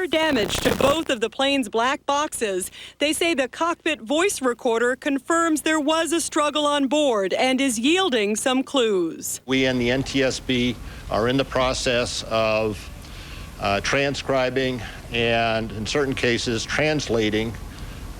severe damage to both of the plane's black boxes. They say the cockpit voice recorder confirms there was a struggle on board and is yielding some clues. We and the NTSB are in the process of transcribing and, in certain cases, translating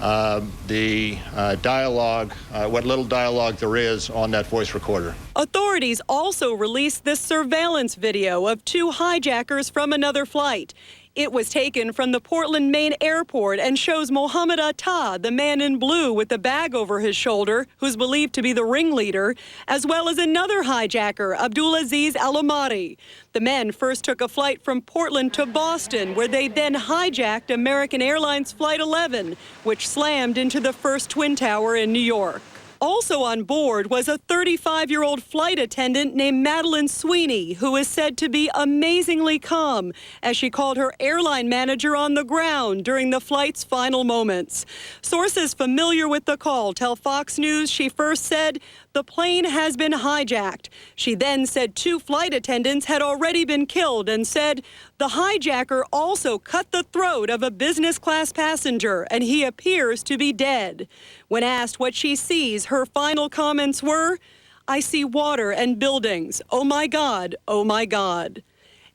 the dialogue, what little dialogue there is on that voice recorder. Authorities also released this surveillance video of two hijackers from another flight. It was taken from the Portland, Maine airport and shows Mohammed Atta, the man in blue with the bag over his shoulder, who's believed to be the ringleader, as well as another hijacker, Abdulaziz Al-Amari. The men first took a flight from Portland to Boston, where they then hijacked American Airlines Flight 11, which slammed into the first Twin Tower in New York. Also on board was a 35-year-old flight attendant named Madeline Sweeney, who is said to be amazingly calm, as she called her airline manager on the ground during the flight's final moments. Sources familiar with the call tell Fox News she first said, "The plane has been hijacked." She then said 2 flight attendants had already been killed and said the hijacker also cut the throat of a business class passenger and he appears to be dead. When asked what she sees, her final comments were, "I see water and buildings. Oh my God, oh my God."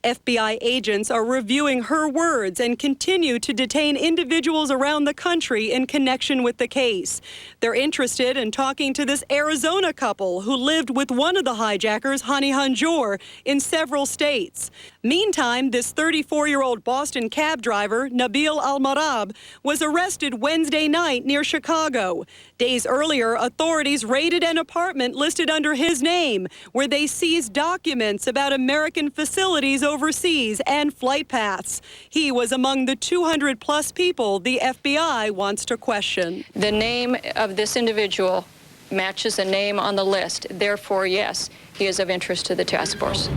FBI agents are reviewing her words and continue to detain individuals around the country in connection with the case. They're interested in talking to this Arizona couple who lived with one of the hijackers, Hani Hanjour, in several states. Meantime, this 34-year-old Boston cab driver, Nabil Al-Marab, was arrested Wednesday night near Chicago. Days earlier, authorities raided an apartment listed under his name, where they seized documents about American facilities overseas and flight paths. He was among the 200-plus people the FBI wants to question. The name of this individual matches a name on the list. Therefore, yes, he is of interest to the task force.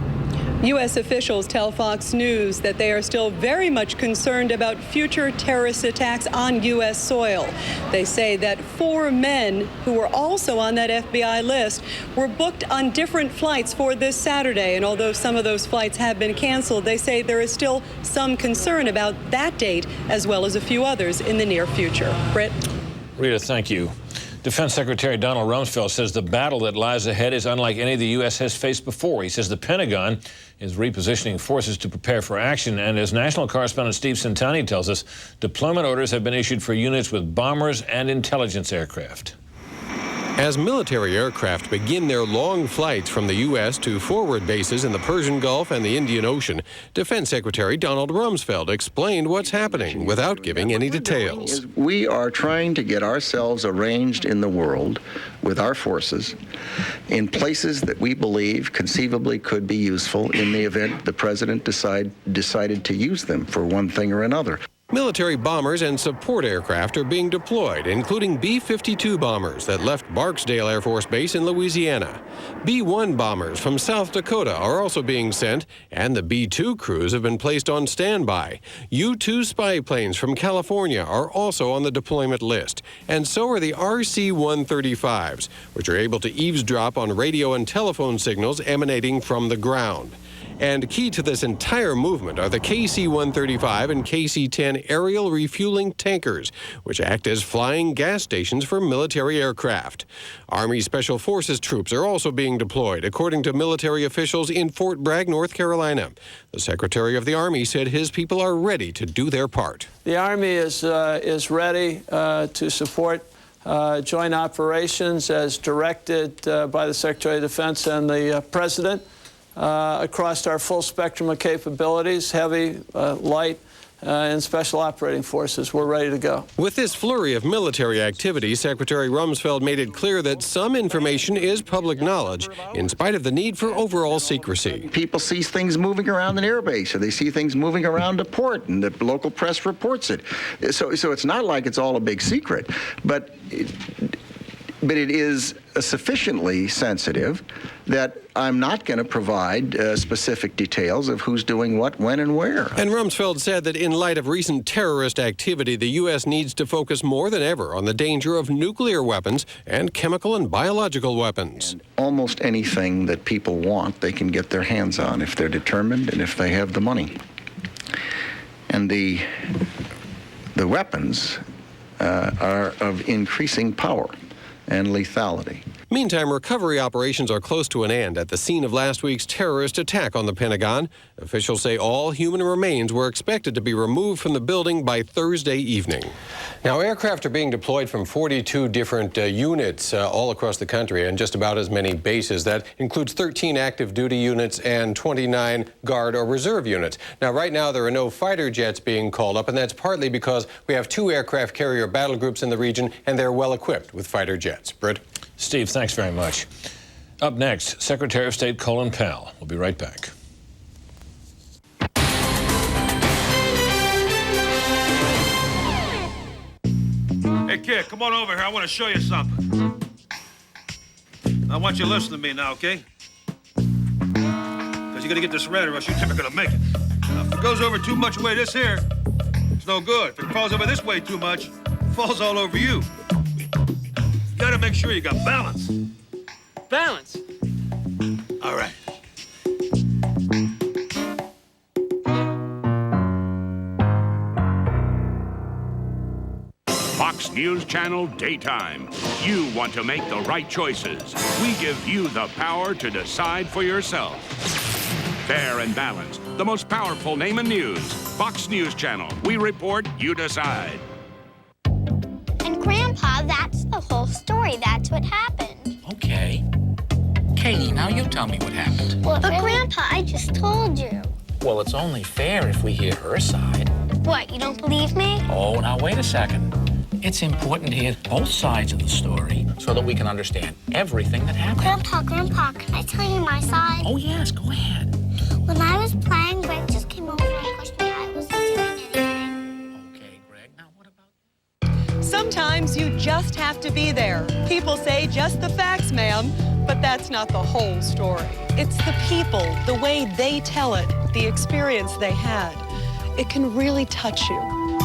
U.S. officials tell Fox News that they are still very much concerned about future terrorist attacks on U.S. soil. They say that 4 men who were also on that FBI list were booked on different flights for this Saturday. And although some of those flights have been canceled, they say there is still some concern about that date, as well as a few others in the near future. Britt? Rita, thank you. Defense Secretary Donald Rumsfeld says the battle that lies ahead is unlike any the U.S. has faced before. He says the Pentagon is repositioning forces to prepare for action. And as national correspondent Steve Centani tells us, deployment orders have been issued for units with bombers and intelligence aircraft. As military aircraft begin their long flights from the U.S. to forward bases in the Persian Gulf and the Indian Ocean, Defense Secretary Donald Rumsfeld explained what's happening without giving any details. We are trying to get ourselves arranged in the world with our forces in places that we believe conceivably could be useful in the event the president decided to use them for one thing or another. Military bombers and support aircraft are being deployed, including B-52 bombers that left Barksdale Air Force Base in Louisiana. B-1 bombers from South Dakota are also being sent, and the B-2 crews have been placed on standby. U-2 spy planes from California are also on the deployment list, and so are the RC-135s, which are able to eavesdrop on radio and telephone signals emanating from the ground. And key to this entire movement are the KC-135 and KC-10 aerial refueling tankers, which act as flying gas stations for military aircraft. Army Special Forces troops are also being deployed, according to military officials in Fort Bragg, North Carolina. The Secretary of the Army said his people are ready to do their part. The Army is ready to support joint operations as directed by the Secretary of Defense and the President. Across our full spectrum of capabilities, heavy, light, and special operating forces. We're ready to go. With this flurry of military activity, Secretary Rumsfeld made it clear that some information is public knowledge, in spite of the need for overall secrecy. People see things moving around an airbase, or they see things moving around a port, and the local press reports it. So it's not like it's all a big secret, but it is sufficiently sensitive that I'm not going to provide specific details of who's doing what, when, and where. And Rumsfeld said that in light of recent terrorist activity, the U.S. needs to focus more than ever on the danger of nuclear weapons and chemical and biological weapons. And almost anything that people want, they can get their hands on if they're determined and if they have the money. And the weapons are of increasing power and lethality. Meantime, recovery operations are close to an end at the scene of last week's terrorist attack on the Pentagon. Officials say all human remains were expected to be removed from the building by Thursday evening. Now, aircraft are being deployed from 42 different units all across the country and just about as many bases. That includes 13 active duty units and 29 guard or reserve units. Now, right now, there are no fighter jets being called up, and that's partly because we have 2 aircraft carrier battle groups in the region, and they're well equipped with fighter jets. Britt? Steve, thanks very much. Up next, Secretary of State Colin Powell. We'll be right back. Hey, kid, come on over here. I want to show you something. I want you to listen to me now, okay? Because you got to get this ready or else you're never going to make it. Now, if it goes over too much way this here, it's no good. If it falls over this way too much, it falls all over you. You got to make sure you got balance. Balance? All right. Fox News Channel Daytime. You want to make the right choices. We give you the power to decide for yourself. Fair and balanced. The most powerful name in news. Fox News Channel. We report, you decide. And Grandpa, that's the whole story. That's what happened. Okay. Katie, now you tell me what happened. Well, but Grandpa, I just told you. Well, it's only fair if we hear her side. What, you don't believe me? Oh, now wait a second. It's important to hear both sides of the story so that we can understand everything that happened. Grandpa, can I tell you my side? Oh, yes, go ahead. When I was playing, Greg just came over and pushed me. I wasn't doing anything. Okay, Greg, now what about... Sometimes you just have to be there. People say just the facts, ma'am, but that's not the whole story. It's the people, the way they tell it, the experience they had. It can really touch you.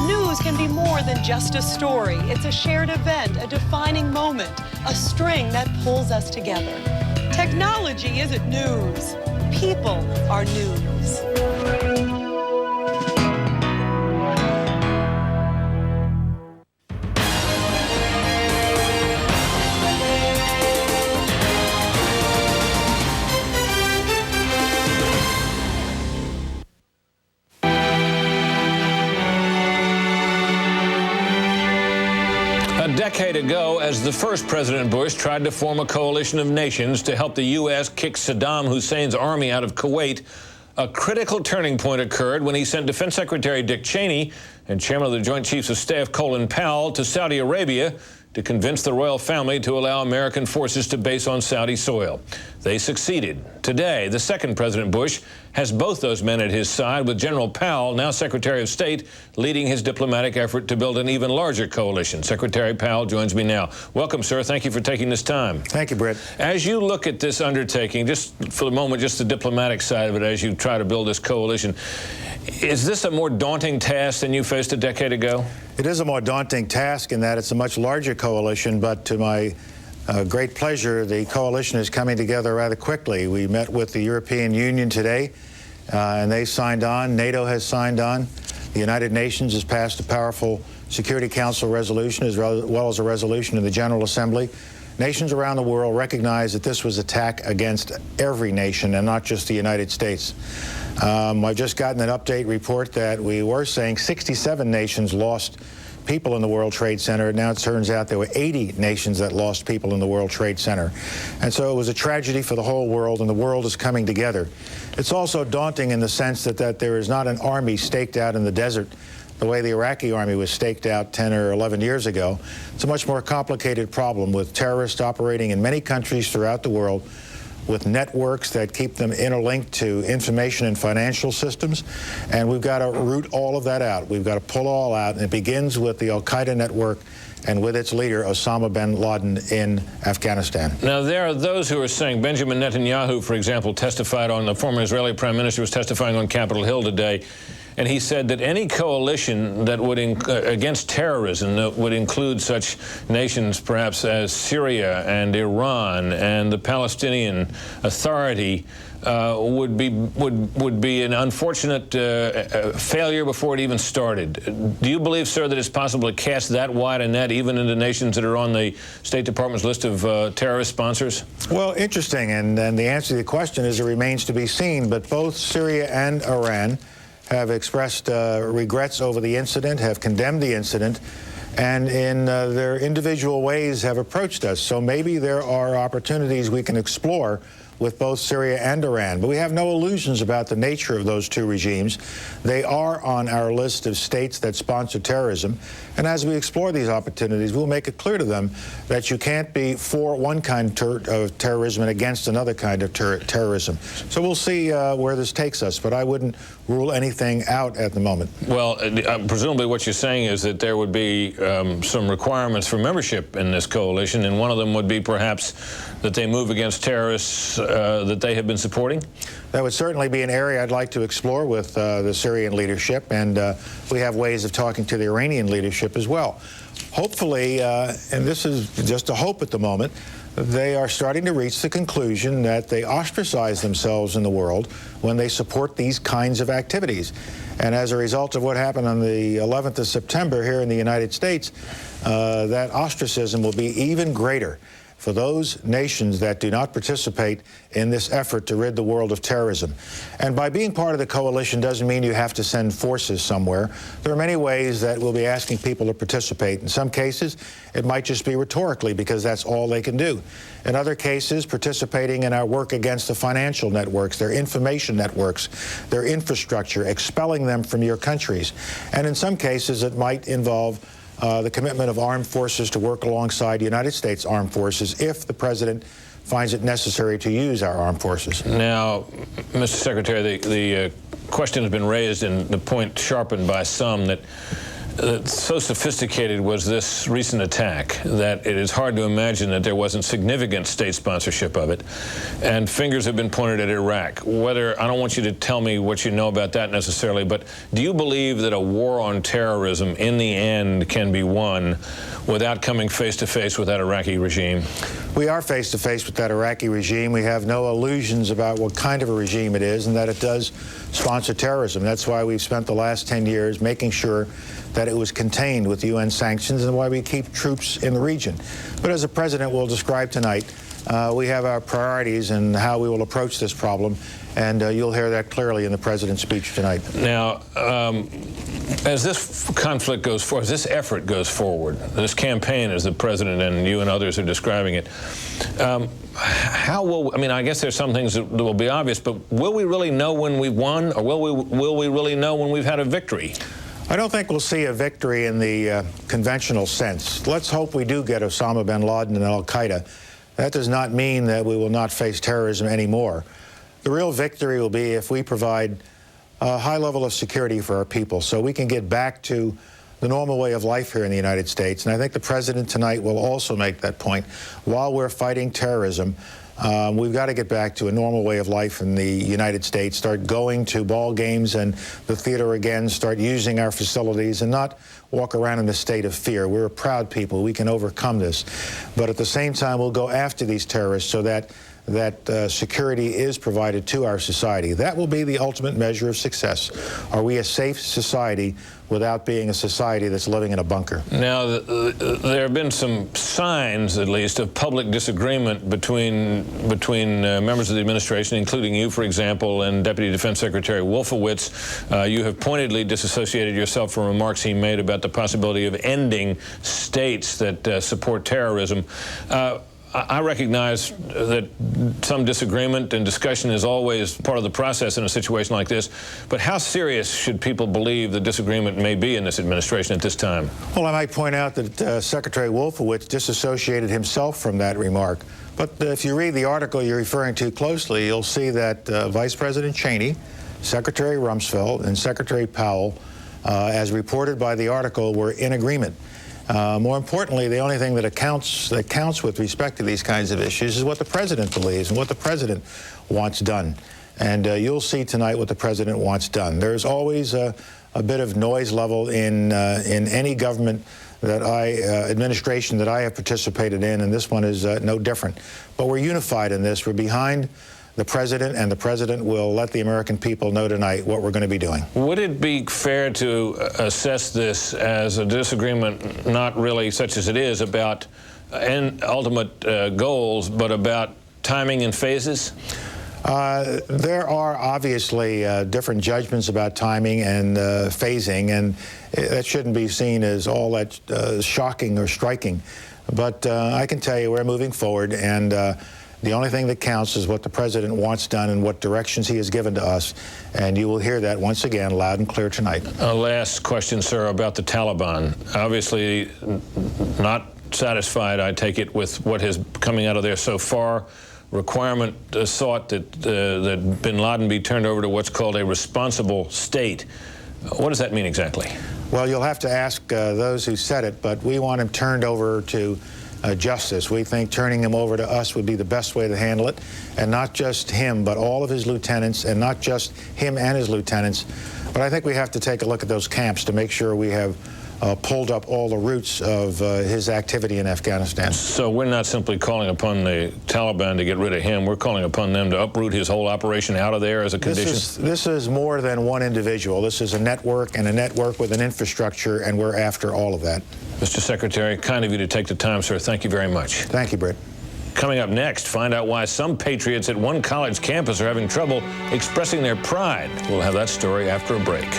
News can be more than just a story. It's a shared event, a defining moment, a string that pulls us together. Technology isn't news. People are news. A decade ago, as the first President Bush tried to form a coalition of nations to help the U.S. kick Saddam Hussein's army out of Kuwait, a critical turning point occurred when he sent Defense Secretary Dick Cheney and Chairman of the Joint Chiefs of Staff Colin Powell to Saudi Arabia to convince the royal family to allow American forces to base on Saudi soil. They succeeded. Today, the second President Bush has both those men at his side, with General Powell, now Secretary of State, leading his diplomatic effort to build an even larger coalition. Secretary Powell joins me now. Welcome, sir. Thank you for taking this time. Thank you, Brett. As you look at this undertaking, just for the moment, just the diplomatic side of it, as you try to build this coalition, is this a more daunting task than you faced a decade ago? It is a more daunting task in that it's a much larger coalition, but to my great pleasure, the coalition is coming together rather quickly. We met with the European Union today, and they signed on. NATO has signed on. The United Nations has passed a powerful Security Council resolution, as well as a resolution in the General Assembly. Nations around the world recognize that this was an attack against every nation and not just the United States. I've just gotten an update report that we were saying 67 nations lost people in the World Trade Center. Now it turns out there were 80 nations that lost people in the World Trade Center. And so it was a tragedy for the whole world, and the world is coming together. It's also daunting in the sense that there is not an army staked out in the desert the way the Iraqi army was staked out 10 or 11 years ago. It's a much more complicated problem with terrorists operating in many countries throughout the world, with networks that keep them interlinked to information and financial systems. And we've got to root all of that out. We've got to pull it all out. And it begins with the al-Qaeda network and with its leader, Osama bin Laden, in Afghanistan. Now, there are those who are saying, Benjamin Netanyahu, for example, testified on, the former Israeli prime minister was testifying on Capitol Hill today, and he said that any coalition that would against terrorism that would include such nations perhaps as Syria and Iran and the Palestinian Authority would be an unfortunate failure before it even started. Do you believe, sir, that it's possible to cast that wide a net even into nations that are on the State Department's list of terrorist sponsors? Well, interesting, and the answer to the question is it remains to be seen, but both Syria and Iran have expressed regrets over the incident, have condemned the incident, and in their individual ways have approached us. So maybe there are opportunities we can explore with both Syria and Iran. But we have no illusions about the nature of those two regimes. They are on our list of states that sponsor terrorism. And as we explore these opportunities, we'll make it clear to them that you can't be for one kind of terrorism and against another kind of terrorism. So we'll see where this takes us, but I wouldn't rule anything out at the moment. Well, presumably what you're saying is that there would be some requirements for membership in this coalition, and one of them would be perhaps that they move against terrorists that they have been supporting? That would certainly be an area I'd like to explore with the Syrian leadership, and we have ways of talking to the Iranian leadership as well. Hopefully, and this is just a hope at the moment, they are starting to reach the conclusion that they ostracize themselves in the world when they support these kinds of activities. And as a result of what happened on the 11th of September here in the United States, that ostracism will be even greater for those nations that do not participate in this effort to rid the world of terrorism. And by being part of the coalition doesn't mean you have to send forces somewhere. There are many ways that we'll be asking people to participate. In some cases, it might just be rhetorically because that's all they can do. In other cases, participating in our work against the financial networks, their information networks, their infrastructure, expelling them from your countries. And in some cases, it might involve the commitment of armed forces to work alongside United States armed forces if the president finds it necessary to use our armed forces. Now, Mr. Secretary, the question has been raised and the point sharpened by some that so sophisticated was this recent attack that it is hard to imagine that there wasn't significant state sponsorship of it. And fingers have been pointed at Iraq. Whether, I don't want you to tell me what you know about that necessarily, but do you believe that a war on terrorism in the end can be won without coming face-to-face with that Iraqi regime? We are face-to-face with that Iraqi regime. We have no illusions about what kind of a regime it is and that it does sponsor terrorism. That's why we've spent the last 10 years making sure that it was contained with UN sanctions and why we keep troops in the region. But as the president will describe tonight, we have our priorities and how we will approach this problem, and you'll hear that clearly in the president's speech tonight. Now, as this conflict goes forward, as this effort goes forward, this campaign, as the president and you and others are describing it, how will, I mean, I guess there's some things that will be obvious, but will we really know when we've won, or will we really know when we've had a victory? I don't think we'll see a victory in the conventional sense. Let's hope we do get Osama bin Laden and al-Qaeda. That does not mean that we will not face terrorism anymore. The real victory will be if we provide a high level of security for our people so we can get back to the normal way of life here in the United States. And I think the president tonight will also make that point. While we're fighting terrorism, we've got to get back to a normal way of life in the United States, start going to ball games and the theater again, start using our facilities and not walk around in a state of fear. We're a proud people. We can overcome this. But at the same time, we'll go after these terrorists so that security is provided to our society. That will be the ultimate measure of success. Are we a safe society without being a society that's living in a bunker? Now, there have been some signs, at least, of public disagreement between members of the administration, including you, for example, and Deputy Defense Secretary Wolfowitz. You have pointedly disassociated yourself from remarks he made about the possibility of ending states that support terrorism. I recognize that some disagreement and discussion is always part of the process in a situation like this, but how serious should people believe the disagreement may be in this administration at this time? Well, I might point out that Secretary Wolfowitz disassociated himself from that remark. But if you read the article you're referring to closely, you'll see that Vice President Cheney, Secretary Rumsfeld, and Secretary Powell, as reported by the article, were in agreement. More importantly, the only thing that counts with respect to these kinds of issues is what the president believes and what the president wants done. And you'll see tonight what the president wants done. There's always a bit of noise level in any government that administration that I have participated in, and this one is no different. But we're unified in this. We're behind the president, and the president will let the American people know tonight what we're going to be doing. Would it be fair to assess this as a disagreement, not really such as it is, about ultimate goals, but about timing and phases? There are obviously different judgments about timing and phasing, and that shouldn't be seen as all that shocking or striking. But I can tell you we're moving forward, and the only thing that counts is what the president wants done and what directions he has given to us, and you will hear that once again loud and clear tonight. Last question, sir, about the Taliban. Obviously not satisfied, I take it, with what is coming out of there so far. Requirement sought that bin Laden be turned over to what's called a responsible state. What does that mean exactly? Well, you'll have to ask those who said it, but we want him turned over to justice. We think turning him over to us would be the best way to handle it, and not just him, but all of his lieutenants, and not just him and his lieutenants. But I think we have to take a look at those camps to make sure we have pulled up all the roots of his activity in Afghanistan. So we're not simply calling upon the Taliban to get rid of him. We're calling upon them to uproot his whole operation out of there as a condition? This is more than one individual. This is a network, and a network with an infrastructure, and we're after all of that. Mr. Secretary, kind of you to take the time, sir. Thank you very much. Thank you, Britt. Coming up next, find out why some patriots at one college campus are having trouble expressing their pride. We'll have that story after a break.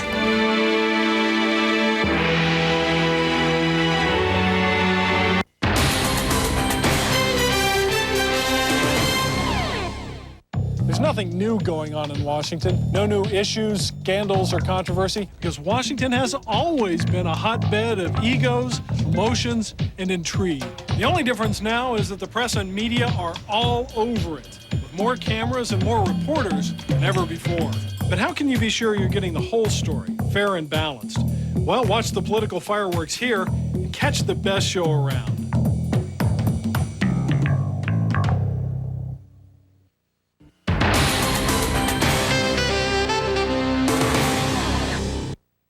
There's nothing new going on in Washington. No new issues, scandals, or controversy, because Washington has always been a hotbed of egos, emotions, and intrigue. The only difference now is that the press and media are all over it, with more cameras and more reporters than ever before. But how can you be sure you're getting the whole story, fair and balanced? Well, watch the political fireworks here and catch the best show around.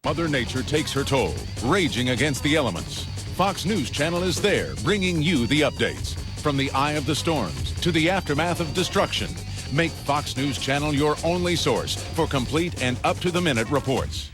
Mother Nature takes her toll, raging against the elements. Fox News Channel is there, bringing you the updates. From the eye of the storms to the aftermath of destruction, make Fox News Channel your only source for complete and up-to-the-minute reports.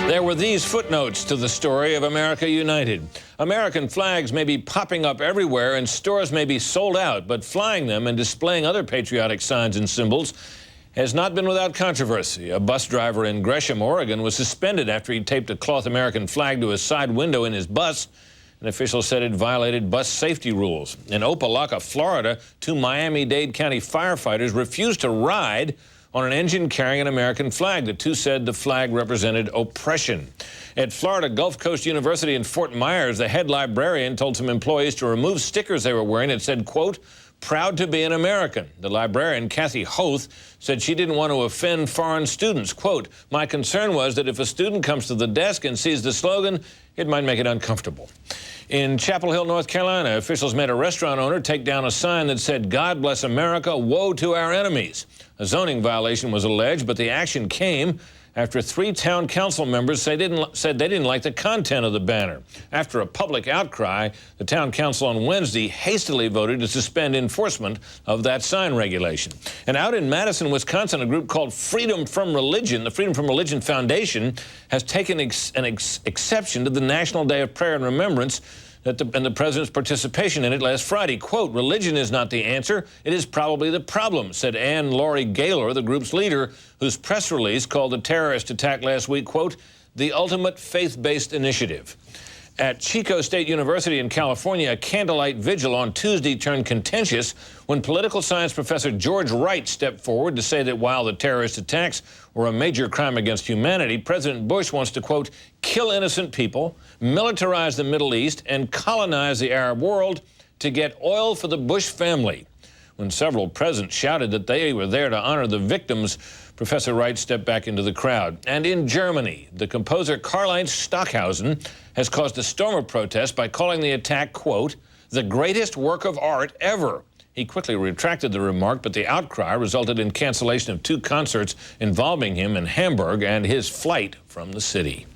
There were these footnotes to the story of America United. American flags may be popping up everywhere and stores may be sold out, but flying them and displaying other patriotic signs and symbols has not been without controversy. A bus driver in Gresham, Oregon was suspended after he taped a cloth American flag to his side window in his bus. An official said it violated bus safety rules. In Opelika, Florida, 2 Miami-Dade County firefighters refused to ride on an engine carrying an American flag. The 2 said the flag represented oppression. At Florida Gulf Coast University in Fort Myers, the head librarian told some employees to remove stickers they were wearing that said, quote, "Proud to be an American." The librarian, Kathy Hoth, said she didn't want to offend foreign students. Quote, "My concern was that if a student comes to the desk and sees the slogan, it might make it uncomfortable." In Chapel Hill, North Carolina, officials made a restaurant owner take down a sign that said, "God bless America, woe to our enemies." A zoning violation was alleged, but the action came after 3 town council members said they didn't like the content of the banner. After a public outcry, the town council on Wednesday hastily voted to suspend enforcement of that sign regulation. And out in Madison, Wisconsin, a group called Freedom from Religion, the Freedom from Religion Foundation, has taken an exception to the National Day of Prayer and Remembrance and the president's participation in it last Friday. Quote, religion is not the answer. It is probably the problem, said Ann Laurie Gaylor, the group's leader, whose press release called the terrorist attack last week, quote, the ultimate faith-based initiative. At Chico State University in California, a candlelight vigil on Tuesday turned contentious when political science professor George Wright stepped forward to say that while the terrorist attacks were a major crime against humanity, President Bush wants to, quote, kill innocent people, militarize the Middle East, and colonize the Arab world to get oil for the Bush family. When several presidents shouted that they were there to honor the victims, Professor Wright stepped back into the crowd. And in Germany, the composer Karl-Heinz Stockhausen has caused a storm of protest by calling the attack, quote, the greatest work of art ever. He quickly retracted the remark, but the outcry resulted in cancellation of 2 concerts involving him in Hamburg and his flight from the city.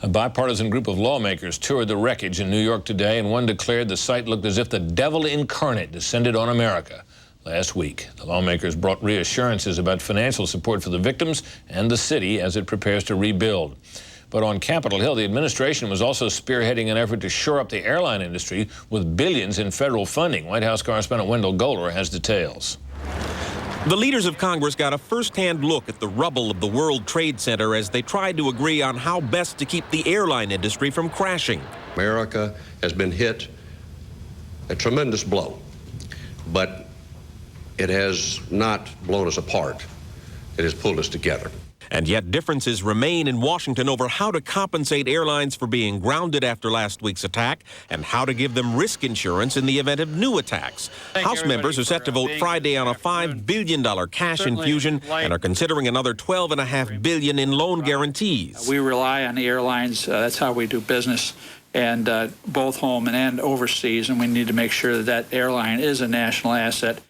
A bipartisan group of lawmakers toured the wreckage in New York today, and one declared the site looked as if the devil incarnate descended on America. Last week, the lawmakers brought reassurances about financial support for the victims and the city as it prepares to rebuild. But on Capitol Hill, the administration was also spearheading an effort to shore up the airline industry with billions in federal funding. White House correspondent Wendell Golder has details. The leaders of Congress got a first-hand look at the rubble of the World Trade Center as they tried to agree on how best to keep the airline industry from crashing. America has been hit a tremendous blow, but it has not blown us apart. It has pulled us together. And yet differences remain in Washington over how to compensate airlines for being grounded after last week's attack and how to give them risk insurance in the event of new attacks. House members are set to vote Friday on a $5 billion cash infusion and are considering another $12.5 billion in loan guarantees. We rely on the airlines. That's how we do business, and both home and overseas, and we need to make sure that that airline is a national asset.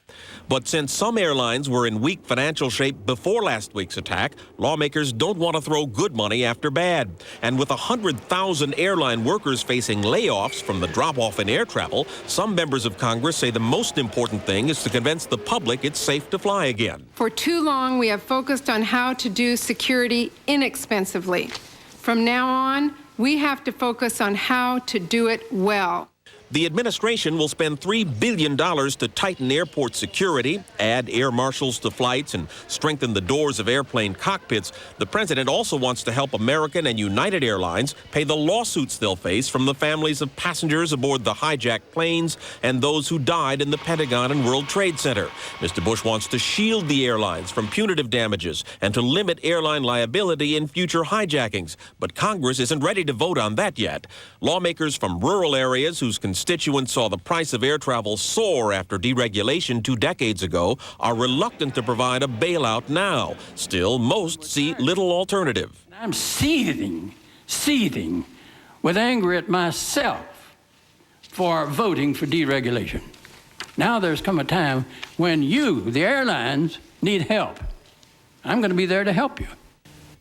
But since some airlines were in weak financial shape before last week's attack, lawmakers don't want to throw good money after bad. And with 100,000 airline workers facing layoffs from the drop-off in air travel, some members of Congress say the most important thing is to convince the public it's safe to fly again. For too long, we have focused on how to do security inexpensively. From now on, we have to focus on how to do it well. The administration will spend $3 billion to tighten airport security, add air marshals to flights, and strengthen the doors of airplane cockpits. The president also wants to help American and United Airlines pay the lawsuits they'll face from the families of passengers aboard the hijacked planes and those who died in the Pentagon and World Trade Center. Mr. Bush wants to shield the airlines from punitive damages and to limit airline liability in future hijackings. But Congress isn't ready to vote on that yet. Lawmakers from rural areas whose constituents saw the price of air travel soar after deregulation 2 decades ago are reluctant to provide a bailout now. Still, most see little alternative. I'm seething with anger at myself for voting for deregulation. Now there's come a time when you, the airlines, need help. I'm going to be there to help you.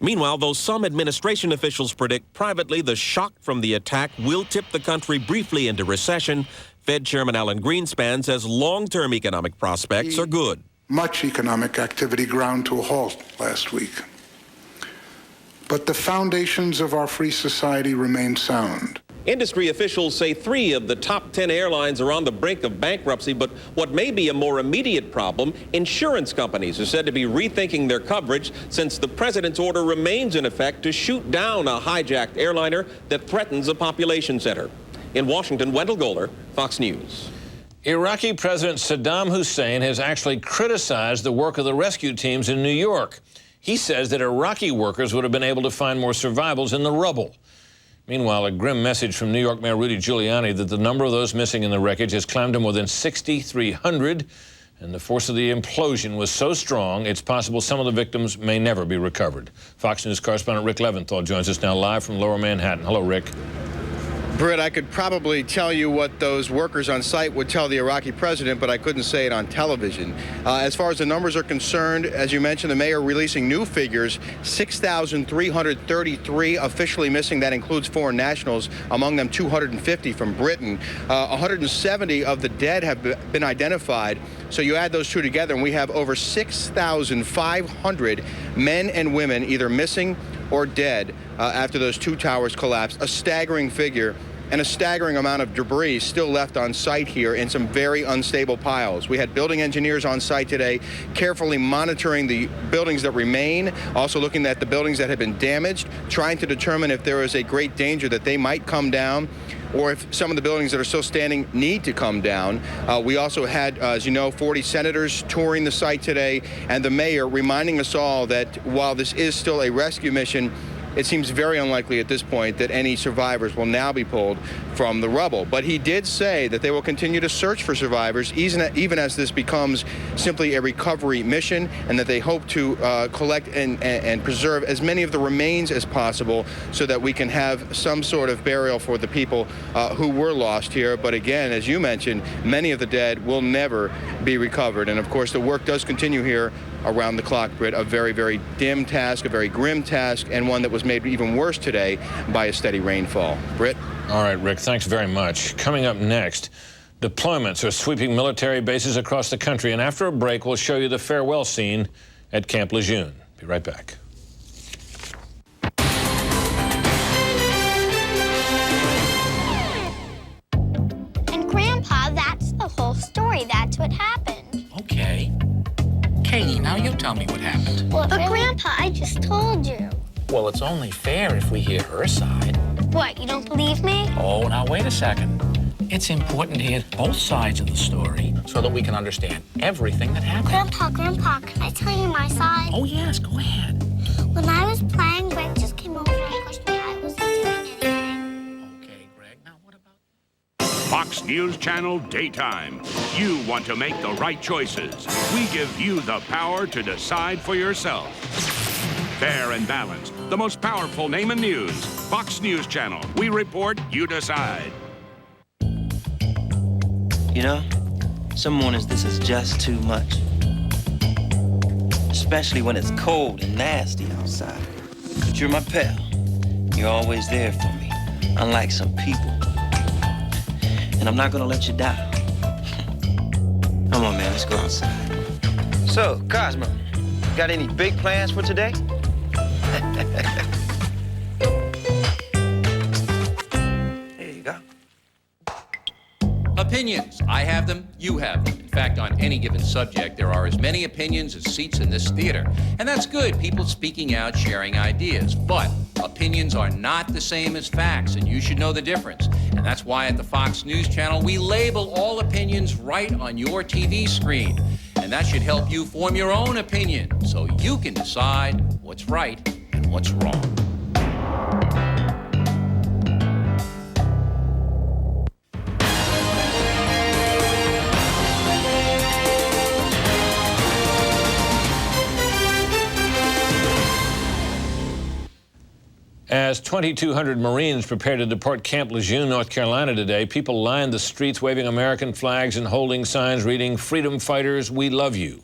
Meanwhile, though some administration officials predict privately the shock from the attack will tip the country briefly into recession, Fed Chairman Alan Greenspan says long-term economic prospects are good. Much economic activity ground to a halt last week. But the foundations of our free society remain sound. Industry officials say 3 of the top 10 airlines are on the brink of bankruptcy, but what may be a more immediate problem, insurance companies are said to be rethinking their coverage since the president's order remains in effect to shoot down a hijacked airliner that threatens a population center. In Washington, Wendell Golder, Fox News. Iraqi President Saddam Hussein has actually criticized the work of the rescue teams in New York. He says that Iraqi workers would have been able to find more survivals in the rubble. Meanwhile, a grim message from New York Mayor Rudy Giuliani that the number of those missing in the wreckage has climbed to more than 6,300, and the force of the implosion was so strong it's possible some of the victims may never be recovered. Fox News correspondent Rick Leventhal joins us now live from Lower Manhattan. Hello, Rick. Britt, I could probably tell you what those workers on site would tell the Iraqi president, but I couldn't say it on television. As far as the numbers are concerned, as you mentioned, the mayor releasing new figures, 6,333 officially missing. That includes foreign nationals, among them 250 from Britain. 170 of the dead have been identified. So you add those two together, and we have over 6,500 men and women either missing or dead after those 2 towers collapsed, a staggering figure. and a staggering amount of debris still left on site here in some very unstable piles. We had building engineers on site today carefully monitoring the buildings that remain, also looking at the buildings that have been damaged, trying to determine if there is a great danger that they might come down, or if some of the buildings that are still standing need to come down. We also had, as you know, 40 senators touring the site today, and the mayor reminding us all that while this is still a rescue mission, it seems very unlikely at this point that any survivors will now be pulled from the rubble. But he did say that they will continue to search for survivors, even as this becomes simply a recovery mission, and that they hope to collect and preserve as many of the remains as possible so that we can have some sort of burial for the people who were lost here. But again, as you mentioned, many of the dead will never be recovered. And of course, the work does continue here around the clock, Britt. A very, very dim task, a very grim task, and one that was made even worse today by a steady rainfall. Britt? All right, Rick, thanks very much. Coming up next, deployments are sweeping military bases across the country, and after a break, we'll show you the farewell scene at Camp Lejeune. Be right back. And Grandpa, that's the whole story. That's what happened. Okay. Katie, now you tell me what happened. Well, but Grandpa, I just told you. Well, it's only fair if we hear her side. What, you don't believe me? Oh, now wait a second. It's important to hear both sides of the story so that we can understand everything that happened. Grandpa, can I tell you my side? Oh, yes, go ahead. When I was playing, Greg just came over and pushed me. I wasn't doing anything. Okay, Greg, now what about... Fox News Channel Daytime. You want to make the right choices. We give you the power to decide for yourself. Fair and balanced. The most powerful name in news. Fox News Channel. We report, you decide. You know, some mornings this is just too much. Especially when it's cold and nasty outside. But you're my pal. You're always there for me, unlike some people. And I'm not gonna let you die. Come on, man, let's go outside. So, Cosmo, got any big plans for today? There you go. Opinions. I have them, you have them. In fact, on any given subject, there are as many opinions as seats in this theater. And that's good, people speaking out, sharing ideas. But opinions are not the same as facts, and you should know the difference. And that's why at the Fox News Channel, we label all opinions right on your TV screen. And that should help you form your own opinion, so you can decide what's right and what's wrong. As 2,200 Marines prepare to depart Camp Lejeune, North Carolina today, people lined the streets waving American flags and holding signs reading, "Freedom Fighters, we love you."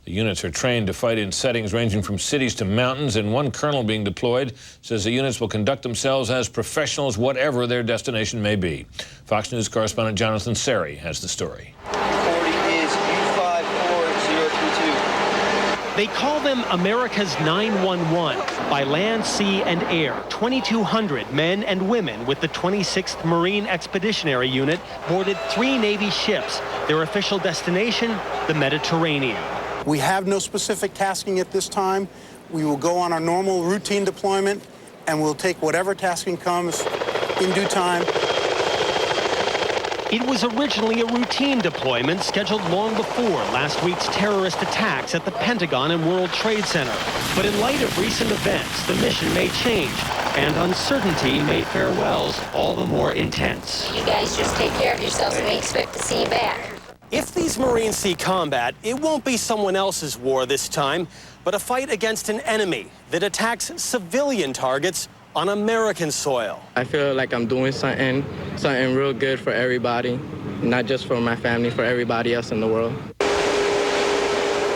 The units are trained to fight in settings ranging from cities to mountains, and one colonel being deployed says the units will conduct themselves as professionals, whatever their destination may be. Fox News correspondent Jonathan Seri has the story. 40 is U54032. They call them America's 911 by land, sea, and air. 2,200 men and women with the 26th Marine Expeditionary Unit boarded 3 Navy ships. Their official destination, the Mediterranean. We have no specific tasking at this time. We will go on our normal routine deployment, and we'll take whatever tasking comes in due time. It was originally a routine deployment scheduled long before last week's terrorist attacks at the Pentagon and World Trade Center. But in light of recent events, the mission may change, and uncertainty made farewells all the more intense. You guys just take care of yourselves and we expect to see you back. If these Marines see combat, it won't be someone else's war this time, but a fight against an enemy that attacks civilian targets on American soil. I feel like I'm doing something real good for everybody, not just for my family, for everybody else in the world.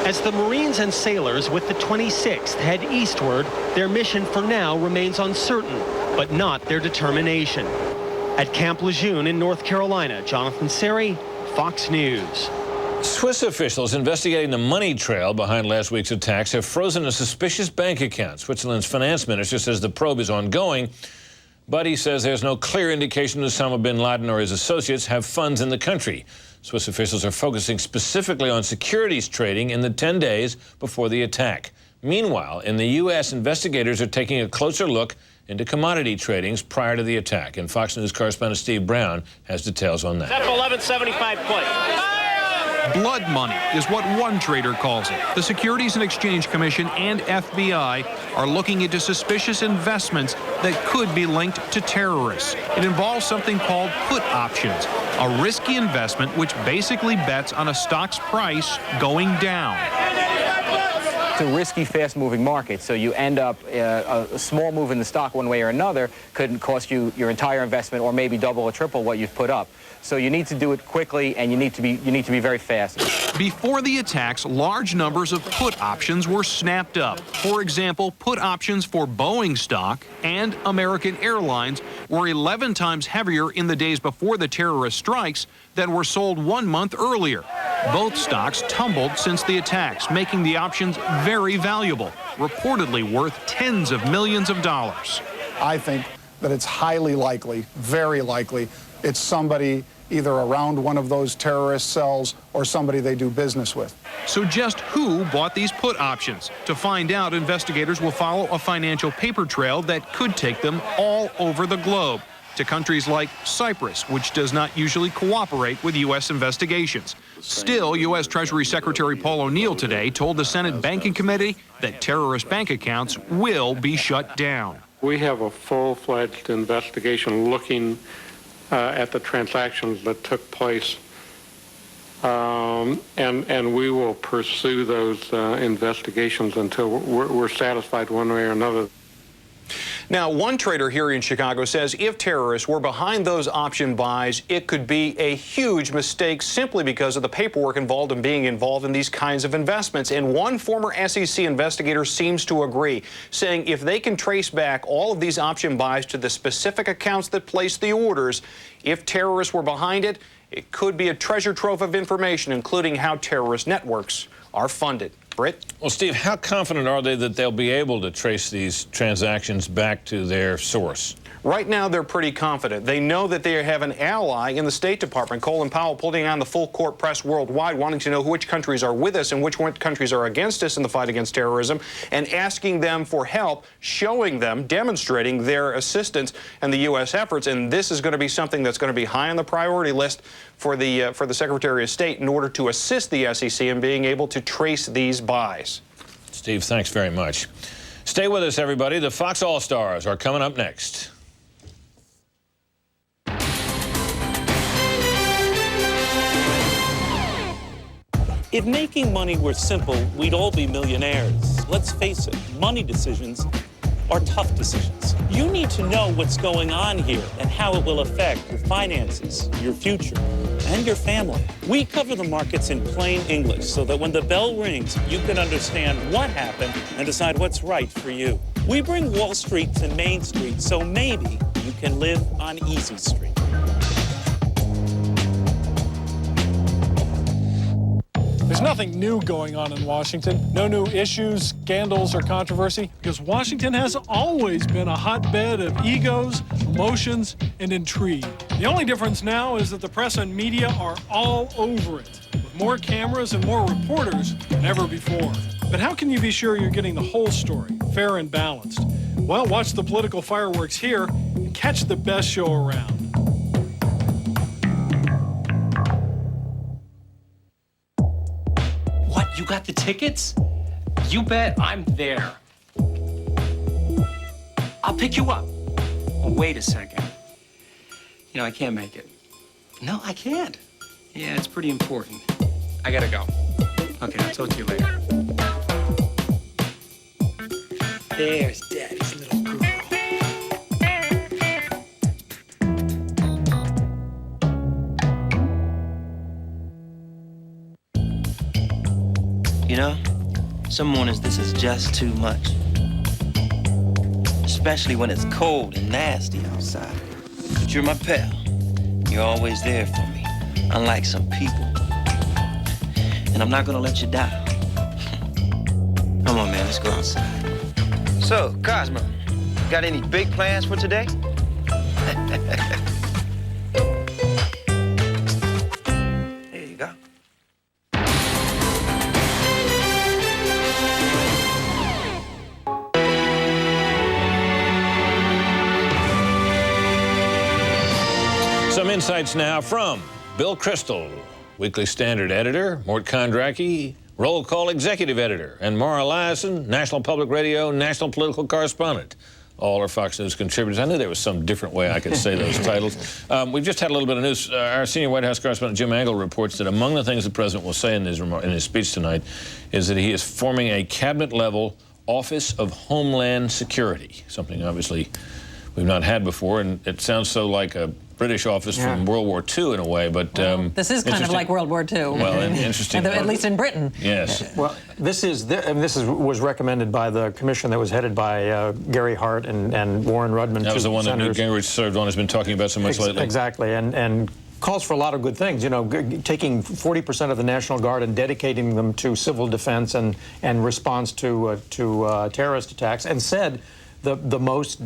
As the Marines and sailors with the 26th head eastward, their mission for now remains uncertain, but not their determination. At Camp Lejeune in North Carolina, Jonathan Seri, Fox News. Swiss officials investigating the money trail behind last week's attacks have frozen a suspicious bank account. Switzerland's finance minister says the probe is ongoing, But he says there's no clear indication Osama bin Laden or his associates have funds in the country. Swiss officials are focusing specifically on securities trading in the 10 days before the attack. Meanwhile, in the U.S., investigators are taking a closer look into commodity tradings prior to the attack. And Fox News correspondent Steve Brown has details on that. Set for 1175 put. Blood money is what one trader calls it. The Securities and Exchange Commission and FBI are looking into suspicious investments that could be linked to terrorists. It involves something called put options, a risky investment which basically bets on a stock's price going down. It's a risky, fast-moving market, so you end up a small move in the stock one way or another could cost you your entire investment or maybe double or triple what you've put up. So you need to do it quickly, and you need to be very fast. Before the attacks, large numbers of put options were snapped up. For example, put options for Boeing stock and American Airlines were 11 times heavier in the days before the terrorist strikes than were sold 1 month earlier. Both stocks tumbled since the attacks, making the options very valuable, reportedly worth tens of millions of dollars. I think that it's highly likely, very likely, it's somebody either around one of those terrorist cells or somebody they do business with. So just who bought these put options? To find out, investigators will follow a financial paper trail that could take them all over the globe to countries like Cyprus, which does not usually cooperate with U.S. investigations. Still, U.S. Treasury Secretary Paul O'Neill today told the Senate Banking Committee that terrorist bank accounts will be shut down. We have a full-fledged investigation looking at the transactions that took place, and we will pursue those investigations until we're satisfied one way or another. Now, one trader here in Chicago says if terrorists were behind those option buys, it could be a huge mistake simply because of the paperwork involved in being involved in these kinds of investments. And one former SEC investigator seems to agree, saying if they can trace back all of these option buys to the specific accounts that placed the orders, if terrorists were behind it, it could be a treasure trove of information, including how terrorist networks are funded. Britt? Well, Steve, how confident are they that they'll be able to trace these transactions back to their source? Right now, they're pretty confident. They know that they have an ally in the State Department. Colin Powell putting on the full court press worldwide, wanting to know which countries are with us and which countries are against us in the fight against terrorism, and asking them for help, showing them, demonstrating their assistance in the U.S. efforts. And this is going to be something that's going to be high on the priority list for the Secretary of State in order to assist the SEC in being able to trace these buys. Steve, thanks very much. Stay with us, everybody. The Fox All-Stars are coming up next. If making money were simple, we'd all be millionaires. Let's face it, money decisions are tough decisions. You need to know what's going on here and how it will affect your finances, your future, and your family. We cover the markets in plain English so that when the bell rings, you can understand what happened and decide what's right for you. We bring Wall Street to Main Street so maybe you can live on Easy Street. There's nothing new going on in Washington. No new issues, scandals, or controversy, because Washington has always been a hotbed of egos, emotions, and intrigue. The only difference now is that the press and media are all over it, with more cameras and more reporters than ever before. But how can you be sure you're getting the whole story, fair and balanced? Well, watch the political fireworks here and catch the best show around. You got the tickets? You bet I'm there. I'll pick you up. Oh, wait a second. You know, I can't make it. No, I can't. Yeah, it's pretty important. I gotta go. Okay, I'll talk to you later. There's Daddy's little girl. You know, some mornings this is just too much. Especially when it's cold and nasty outside. But you're my pal. You're always there for me, unlike some people. And I'm not gonna let you down. Come on, man, let's go outside. So, Cosmo, got any big plans for today? There you go. Some insights now from Bill Kristol, Weekly Standard editor, Mort Kondracki, Roll Call executive editor, and Mara Eliason, National Public Radio national political correspondent. All are Fox News contributors. I knew there was some different way I could say those titles. We've just had a little bit of news. Our senior White House correspondent Jim Angle reports that among the things the president will say in his speech tonight is that he is forming a cabinet-level Office of Homeland Security, something obviously we've not had before, and it sounds so like a British office from World War II in a way, but this is kind of like World War II. Well, interesting. At least in Britain. Yes. Well, this was recommended by the commission that was headed by Gary Hart and Warren Rudman. That was the one that Newt Gingrich served on, has been talking about so much lately. Exactly, and calls for a lot of good things. You know, taking 40% of the National Guard and dedicating them to civil defense and response to terrorist attacks, and said the most.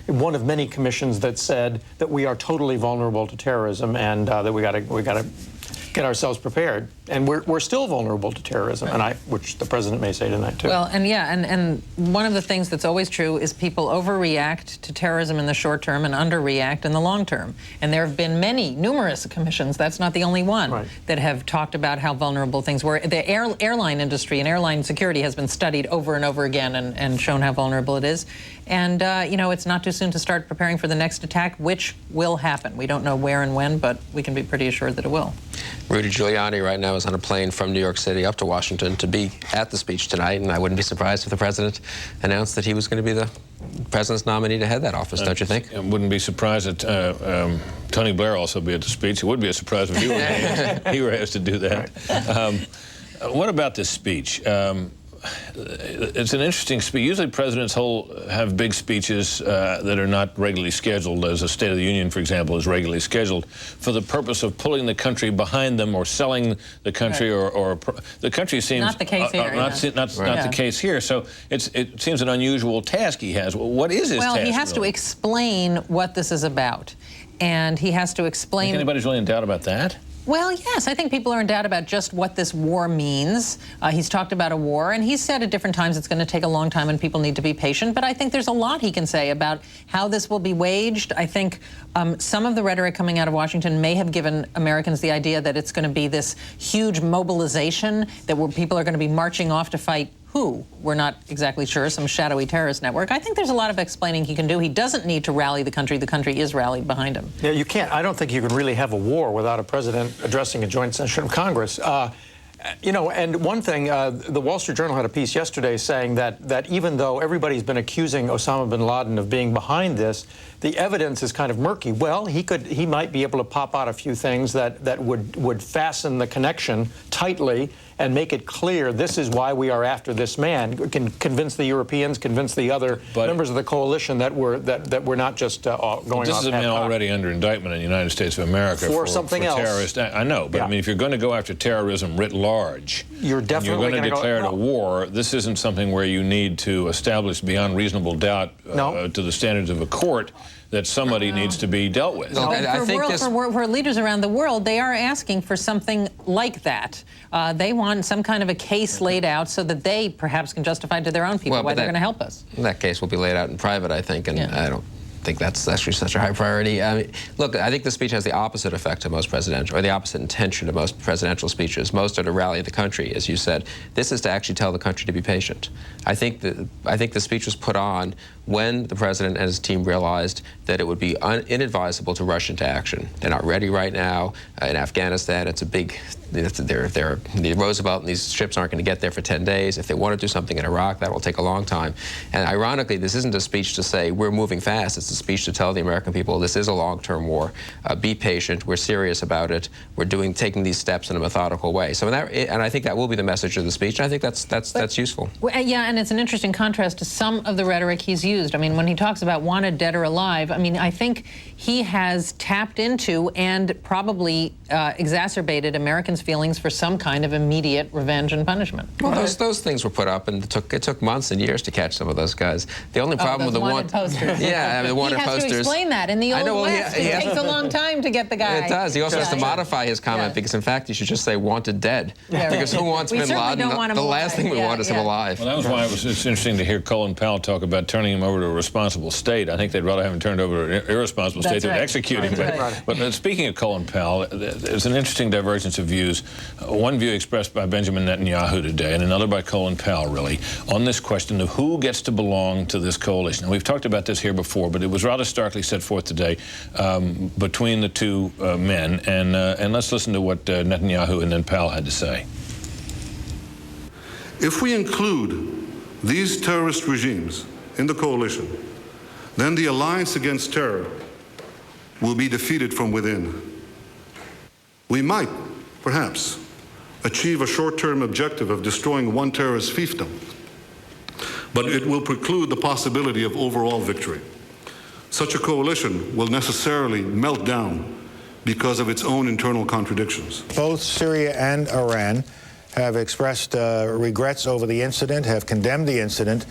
One of many commissions that said that we are totally vulnerable to terrorism and that we got to get ourselves prepared. And we're still vulnerable to terrorism, and which the president may say tonight too. Well, and one of the things that's always true is people overreact to terrorism in the short term and underreact in the long term. And there have been numerous commissions, that's not the only one, that have talked about how vulnerable things were. The airline industry and airline security has been studied over and over again and shown how vulnerable it is. And, you know, it's not too soon to start preparing for the next attack, which will happen. We don't know where and when, but we can be pretty assured that it will. Rudy Giuliani right now is on a plane from New York City up to Washington to be at the speech tonight, and I wouldn't be surprised if the president announced that he was going to be the president's nominee to head that office, don't you think? I wouldn't be surprised that Tony Blair also be at the speech. It would be a surprise if he were asked to do that. What about this speech? It's an interesting speech. Usually presidents have big speeches that are not regularly scheduled, as a State of the Union, for example, is regularly scheduled for the purpose of pulling the country behind them or selling the country, or the country seems not the case here. Not the case here. So it seems an unusual task he has. What is his task? Well, he has to explain what this is about, and he has to explain. Think anybody's really in doubt about that? Well, yes, I think people are in doubt about just what this war means. He's talked about a war, and he's said at different times it's going to take a long time and people need to be patient. But I think there's a lot he can say about how this will be waged. I think some of the rhetoric coming out of Washington may have given Americans the idea that it's going to be this huge mobilization, that people are going to be marching off to fight who? We're not exactly sure, some shadowy terrorist network. I think there's a lot of explaining he can do. He doesn't need to rally the country. The country is rallied behind him. Yeah, you can't. I don't think you can really have a war without a president addressing a joint session of Congress. You know, and one thing, the Wall Street Journal had a piece yesterday saying that even though everybody's been accusing Osama bin Laden of being behind this, the evidence is kind of murky. Well, he might be able to pop out a few things that would fasten the connection tightly and make it clear this is why we are after this man. Can convince the Europeans, convince the other members of the coalition that we're not just going off. This is a man already under indictment in the United States of America for something else. Terrorist. I know, but I mean, if you're going to go after terrorism writ large, you're definitely going to declare a war. This isn't something where you need to establish beyond reasonable doubt to the standards of a court that somebody needs to be dealt with. For leaders around the world, they are asking for something like that. They want some kind of a case laid out so that they perhaps can justify to their own people why they're going to help us. That case will be laid out in private, I think, and I don't think that's actually such a high priority. I mean, look, I think the speech has the opposite effect to most presidential, or the opposite intention to most presidential speeches. Most are to rally the country, as you said. This is to actually tell the country to be patient. I think the speech was put on when the president and his team realized that it would be inadvisable to rush into action. They're not ready right now. In Afghanistan, it's a big, the Roosevelt and these ships aren't going to get there for 10 days. If they want to do something in Iraq, that will take a long time. And ironically, this isn't a speech to say we're moving fast. It's a speech to tell the American people this is a long-term war. Be patient. We're serious about it. We're taking these steps in a methodical way. So and I think that will be the message of the speech. And I think that's useful. Yeah, and it's an interesting contrast to some of the rhetoric he's used. I mean, when he talks about wanted, dead or alive, I mean, I think he has tapped into and probably exacerbated Americans' feelings for some kind of immediate revenge and punishment. Well, those things were put up, and it took months and years to catch some of those guys. The only problem with the posters. Yeah, I mean, wanted he has posters. to explain that in the Old West. It takes a long time to get the guy. It does. He also has to modify his comment because, in fact, he should just say wanted dead. Yeah, because who wants Bin Laden? The last thing we want is him alive. Well, that was why it's interesting to hear Colin Powell talk about turning him over to a responsible state. I think they'd rather have him turned over to an irresponsible state than execute him. But speaking of Colin Powell, there's an interesting divergence of views. One view expressed by Benjamin Netanyahu today and another by Colin Powell, really, on this question of who gets to belong to this coalition. And we've talked about this here before, but it was rather starkly set forth today between the two men. And let's listen to what Netanyahu and then Powell had to say. If we include these terrorist regimes in the coalition, then the alliance against terror will be defeated from within. We might, perhaps, achieve a short-term objective of destroying one terrorist fiefdom, but it will preclude the possibility of overall victory. Such a coalition will necessarily melt down because of its own internal contradictions. Both Syria and Iran have expressed regrets over the incident, have condemned the incident,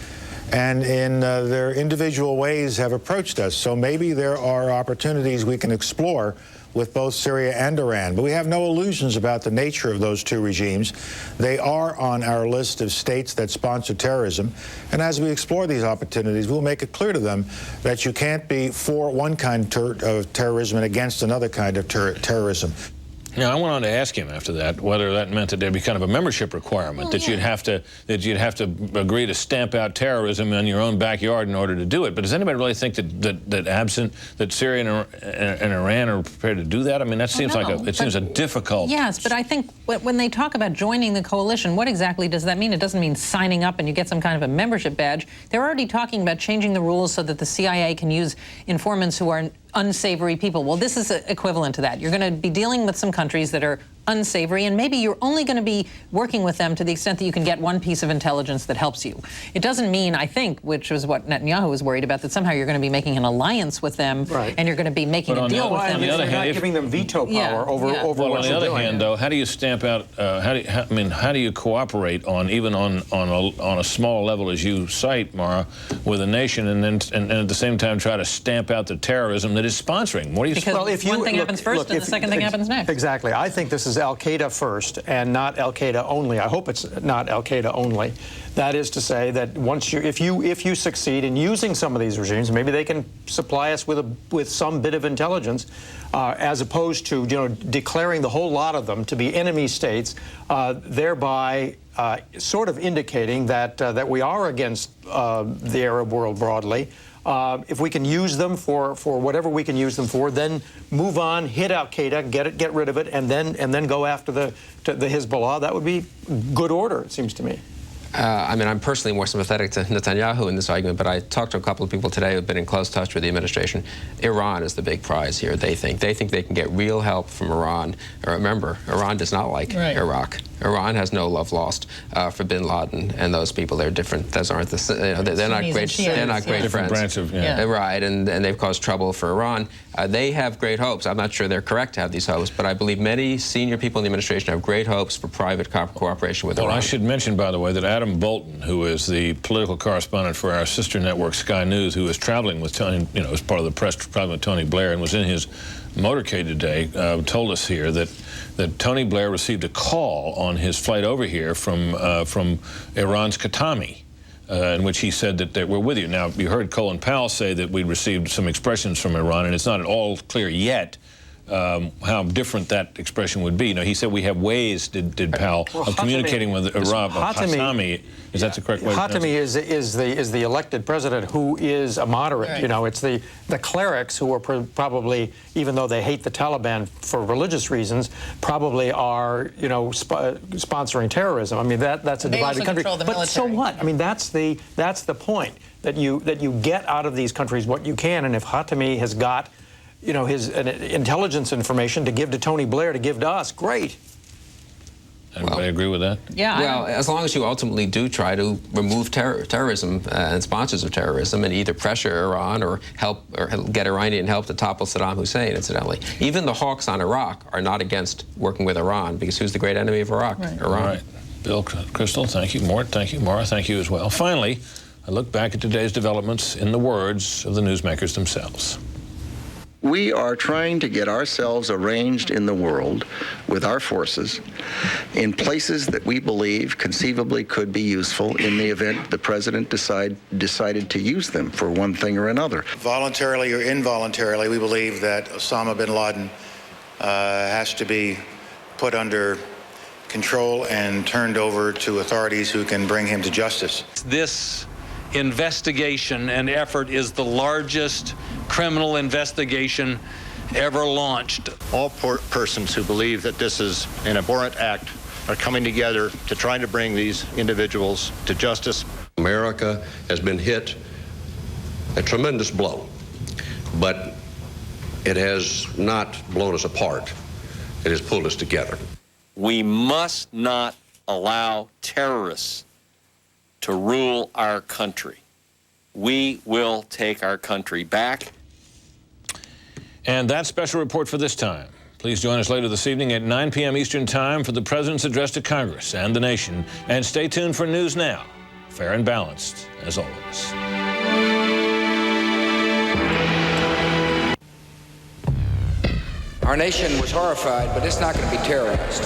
and in their individual ways have approached us. So maybe there are opportunities we can explore with both Syria and Iran. But we have no illusions about the nature of those two regimes. They are on our list of states that sponsor terrorism. And as we explore these opportunities, we'll make it clear to them that you can't be for one kind of terrorism and against another kind of terrorism. Now, I went on to ask him after that whether that meant that there'd be kind of a membership requirement, that you'd have to agree to stamp out terrorism in your own backyard in order to do it. But does anybody really think that Syria and Iran are prepared to do that? I mean, that seems seems a difficult. Yes, but I think when they talk about joining the coalition, what exactly does that mean? It doesn't mean signing up and you get some kind of a membership badge. They're already talking about changing the rules so that the CIA can use informants who are unsavory people. Well, this is equivalent to that. You're going to be dealing with some countries that are unsavory, and maybe you're only going to be working with them to the extent that you can get one piece of intelligence that helps you. It doesn't mean, I think, which was what Netanyahu was worried about, that somehow you're going to be making an alliance with them, and you're going to be making a deal with them. On the other hand, not giving them veto power over what on the other doing. hand, though, how do you stamp out? How do you cooperate on even on a small level, as you cite, Mara, with a nation, and at the same time try to stamp out the terrorism that is sponsoring? What do you? Because one thing happens first, and the second thing happens next. Exactly. I think this is Al-Qaeda first and not Al-Qaeda only. I hope it's not Al-Qaeda only. That is to say that once if you succeed in using some of these regimes, maybe they can supply us with some bit of intelligence, as opposed to declaring the whole lot of them to be enemy states, thereby sort of indicating that we are against the Arab world broadly. If we can use them for whatever we can use them for, then move on, hit Al-Qaeda, get rid of it, and then go after the Hezbollah. That would be good order, it seems to me. I mean, I'm personally more sympathetic to Netanyahu in this argument, but I talked to a couple of people today who've been in close touch with the administration. Iran is the big prize here, they think. They think they can get real help from Iran. Remember, Iran does not like Iraq. Iran has no love lost for Bin Laden and those people. They're different. Those aren't the. They're not great. They're not great different friends. Branch of, right, and they've caused trouble for Iran. They have great hopes. I'm not sure they're correct to have these hopes, but I believe many senior people in the administration have great hopes for private cooperation with Iran. Well, I should mention, by the way, that Adam Bolton, who is the political correspondent for our sister network, Sky News, who was traveling with Tony, as part of the press traveling with Tony Blair, and was in his motorcade today, told us here that Tony Blair received a call on his flight over here from Iran's Khatami, in which he said that they were with you. Now, you heard Colin Powell say that we received some expressions from Iran, and it's not at all clear yet how different that expression would be. He said we have ways, did Powell, of communicating with Iran. Khatami, is that the correct way? Khatami is the elected president who is a moderate. Right. It's the clerics who are probably, even though they hate the Taliban for religious reasons, probably are sponsoring terrorism. I mean that's a divided country. But so what? I mean that's the point, that you get out of these countries what you can, and if Khatami has got his intelligence information to give to Tony Blair, to give to us, great. Everybody agree with that? Yeah. Well, as long as you ultimately do try to remove terrorism and sponsors of terrorism, and either pressure Iran or get Iranian help to topple Saddam Hussein, incidentally. Even the hawks on Iraq are not against working with Iran, because who's the great enemy of Iraq? Right. Iran. All right. Bill, Crystal, thank you. Mort, thank you. Mara, thank you as well. Finally, A look back at today's developments in the words of the newsmakers themselves. We are trying to get ourselves arranged in the world with our forces in places that we believe conceivably could be useful in the event the president decided to use them for one thing or another. Voluntarily or involuntarily, we believe that Osama bin Laden has to be put under control and turned over to authorities who can bring him to justice. This investigation and effort is the largest criminal investigation ever launched. All persons who believe that this is an abhorrent act are coming together to try to bring these individuals to justice. America has been hit a tremendous blow, but it has not blown us apart. It has pulled us together. We must not allow terrorists to rule our country. We will take our country back. And that special report for this time. Please join us later this evening at 9 p.m. Eastern Time for the President's address to Congress and the nation. And stay tuned for News Now, fair and balanced, as always. Our nation was horrified, but it's not going to be terrorized.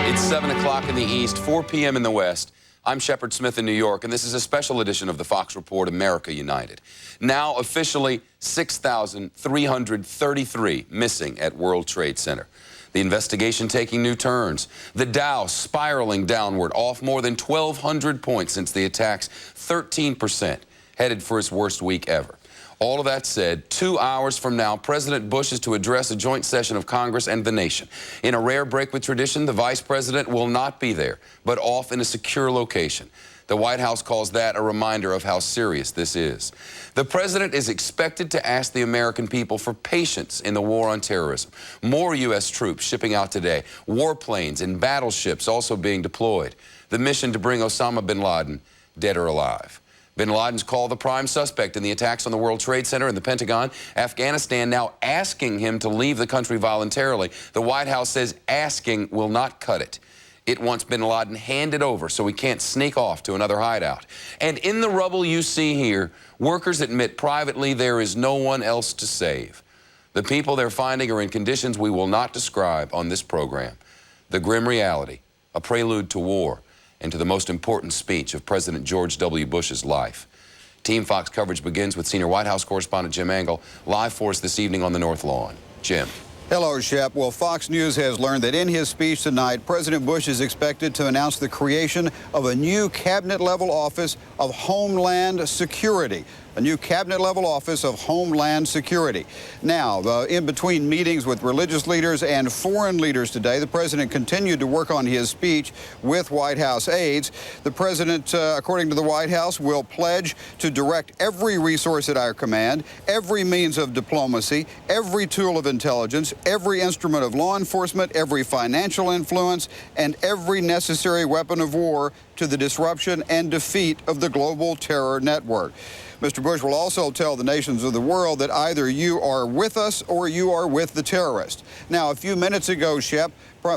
It's 7 o'clock in the East, 4 p.m. in the West. I'm Shepard Smith in New York, and this is a special edition of the Fox Report, America United. Now officially 6,333 missing at World Trade Center. The investigation taking new turns. The Dow spiraling downward, off more than 1,200 points since the attacks, 13%, headed for its worst week ever. All of that said, 2 hours from now, President Bush is to address a joint session of Congress and the nation. In a rare break with tradition, the Vice President will not be there, but off in a secure location. The White House calls that a reminder of how serious this is. The President is expected to ask the American people for patience in the war on terrorism. More U.S. troops shipping out today, warplanes and battleships also being deployed. The mission to bring Osama bin Laden dead or alive. Bin Laden's called the prime suspect in the attacks on the World Trade Center and the Pentagon. Afghanistan now asking him to leave the country voluntarily. The White House says asking will not cut it. It wants bin Laden handed over so he can't sneak off to another hideout. And in the rubble you see here, workers admit privately there is no one else to save. The people they're finding are in conditions we will not describe on this program. The grim reality, a prelude to war, and to the most important speech of President George W. Bush's life. Team Fox coverage begins with senior White House correspondent Jim Engel, live for us this evening on the North Lawn. Jim. Hello, Shep. Well, Fox News has learned that in his speech tonight, President Bush is expected to announce the creation of a new cabinet-level office of Homeland Security. A new cabinet-level office of Homeland Security. Now, in between meetings with religious leaders and foreign leaders today, the president continued to work on his speech with White House aides. The president, according to the White House, will pledge to direct every resource at our command, every means of diplomacy, every tool of intelligence, every instrument of law enforcement, every financial influence, and every necessary weapon of war to the disruption and defeat of the global terror network. Mr. Bush will also tell the nations of the world that either you are with us or you are with the terrorists. Now, a few minutes ago, Shep,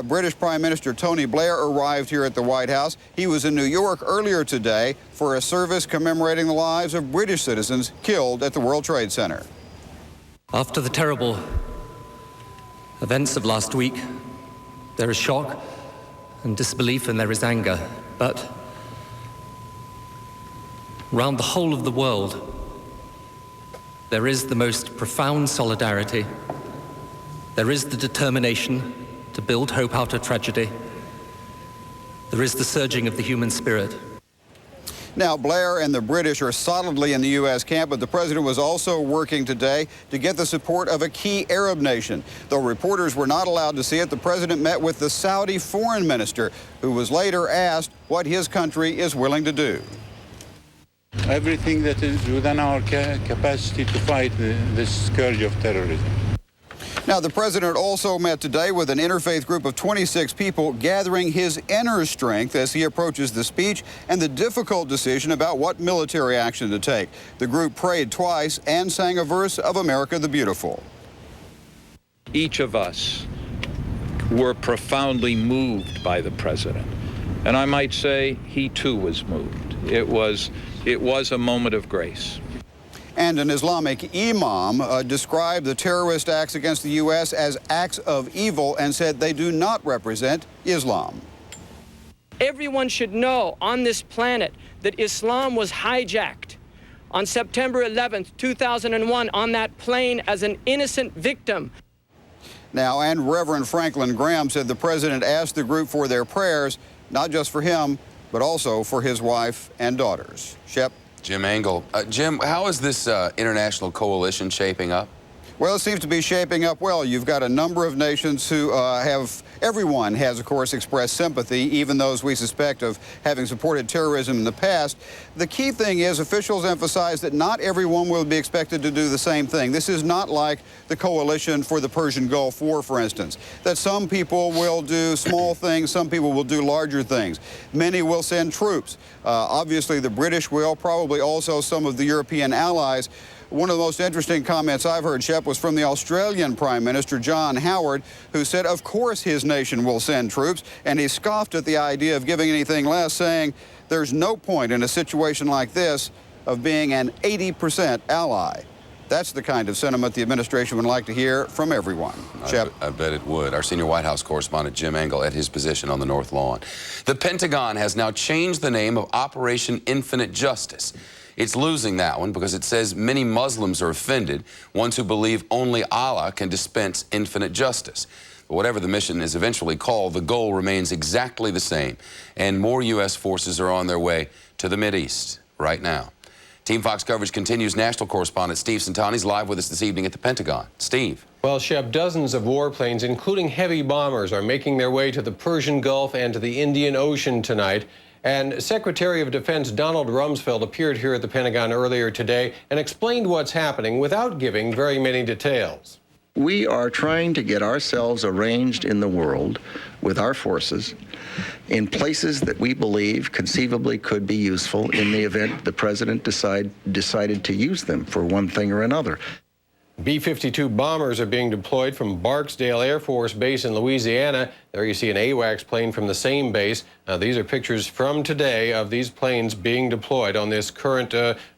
British Prime Minister Tony Blair arrived here at the White House. He was in New York earlier today for a service commemorating the lives of British citizens killed at the World Trade Center. After the terrible events of last week, there is shock and disbelief and there is anger. But around the whole of the world, there is the most profound solidarity. There is the determination to build hope out of tragedy. There is the surging of the human spirit. Now, Blair and the British are solidly in the U.S. camp, but the president was also working today to get the support of a key Arab nation. Though reporters were not allowed to see it, the president met with the Saudi foreign minister, who was later asked what his country is willing to do. Everything that is within our capacity to fight this scourge of terrorism. Now, the president also met today with an interfaith group of 26 people, gathering his inner strength as he approaches the speech and the difficult decision about what military action to take. The group prayed twice and sang a verse of America the Beautiful. Each of us were profoundly moved by the president. And I might say he too was moved. It was a moment of grace. And an Islamic imam described the terrorist acts against the U.S. as acts of evil and said they do not represent Islam. Everyone should know on this planet that Islam was hijacked on September 11th, 2001, on that plane as an innocent victim. Now, and Reverend Franklin Graham said the president asked the group for their prayers, not just for him, but also for his wife and daughters. Shep? Jim Engel. Jim, how is this international coalition shaping up? Well, it seems to be shaping up well. You've got a number of nations who everyone has, of course, expressed sympathy, even those we suspect of having supported terrorism in the past. The key thing is officials emphasize that not everyone will be expected to do the same thing. This is not like the coalition for the Persian Gulf War, for instance, that some people will do small things, some people will do larger things. Many will send troops. Obviously, the British will, probably also some of the European allies. One of the most interesting comments I've heard, Shep, was from the Australian Prime Minister, John Howard, who said, of course his nation will send troops, and he scoffed at the idea of giving anything less, saying there's no point in a situation like this of being an 80% ally. That's the kind of sentiment the administration would like to hear from everyone. Shep? I bet it would. Our senior White House correspondent, Jim Engel, at his position on the North Lawn. The Pentagon has now changed the name of Operation Infinite Justice. It's losing that one because it says many Muslims are offended, ones who believe only Allah can dispense infinite justice. But whatever the mission is eventually called, the goal remains exactly the same, and more U.S. forces are on their way to the Mideast right now. Team Fox coverage continues. National correspondent Steve Santani's live with us this evening at the Pentagon. Steve. Well, Shep, dozens of warplanes, including heavy bombers, are making their way to the Persian Gulf and to the Indian Ocean tonight. And Secretary of Defense Donald Rumsfeld appeared here at the Pentagon earlier today and explained what's happening without giving very many details. We are trying to get ourselves arranged in the world with our forces in places that we believe conceivably could be useful in the event the president decided to use them for one thing or another. B-52 bombers are being deployed from Barksdale Air Force Base in Louisiana. There you see an AWACS plane from the same base. These are pictures from today of these planes being deployed on this current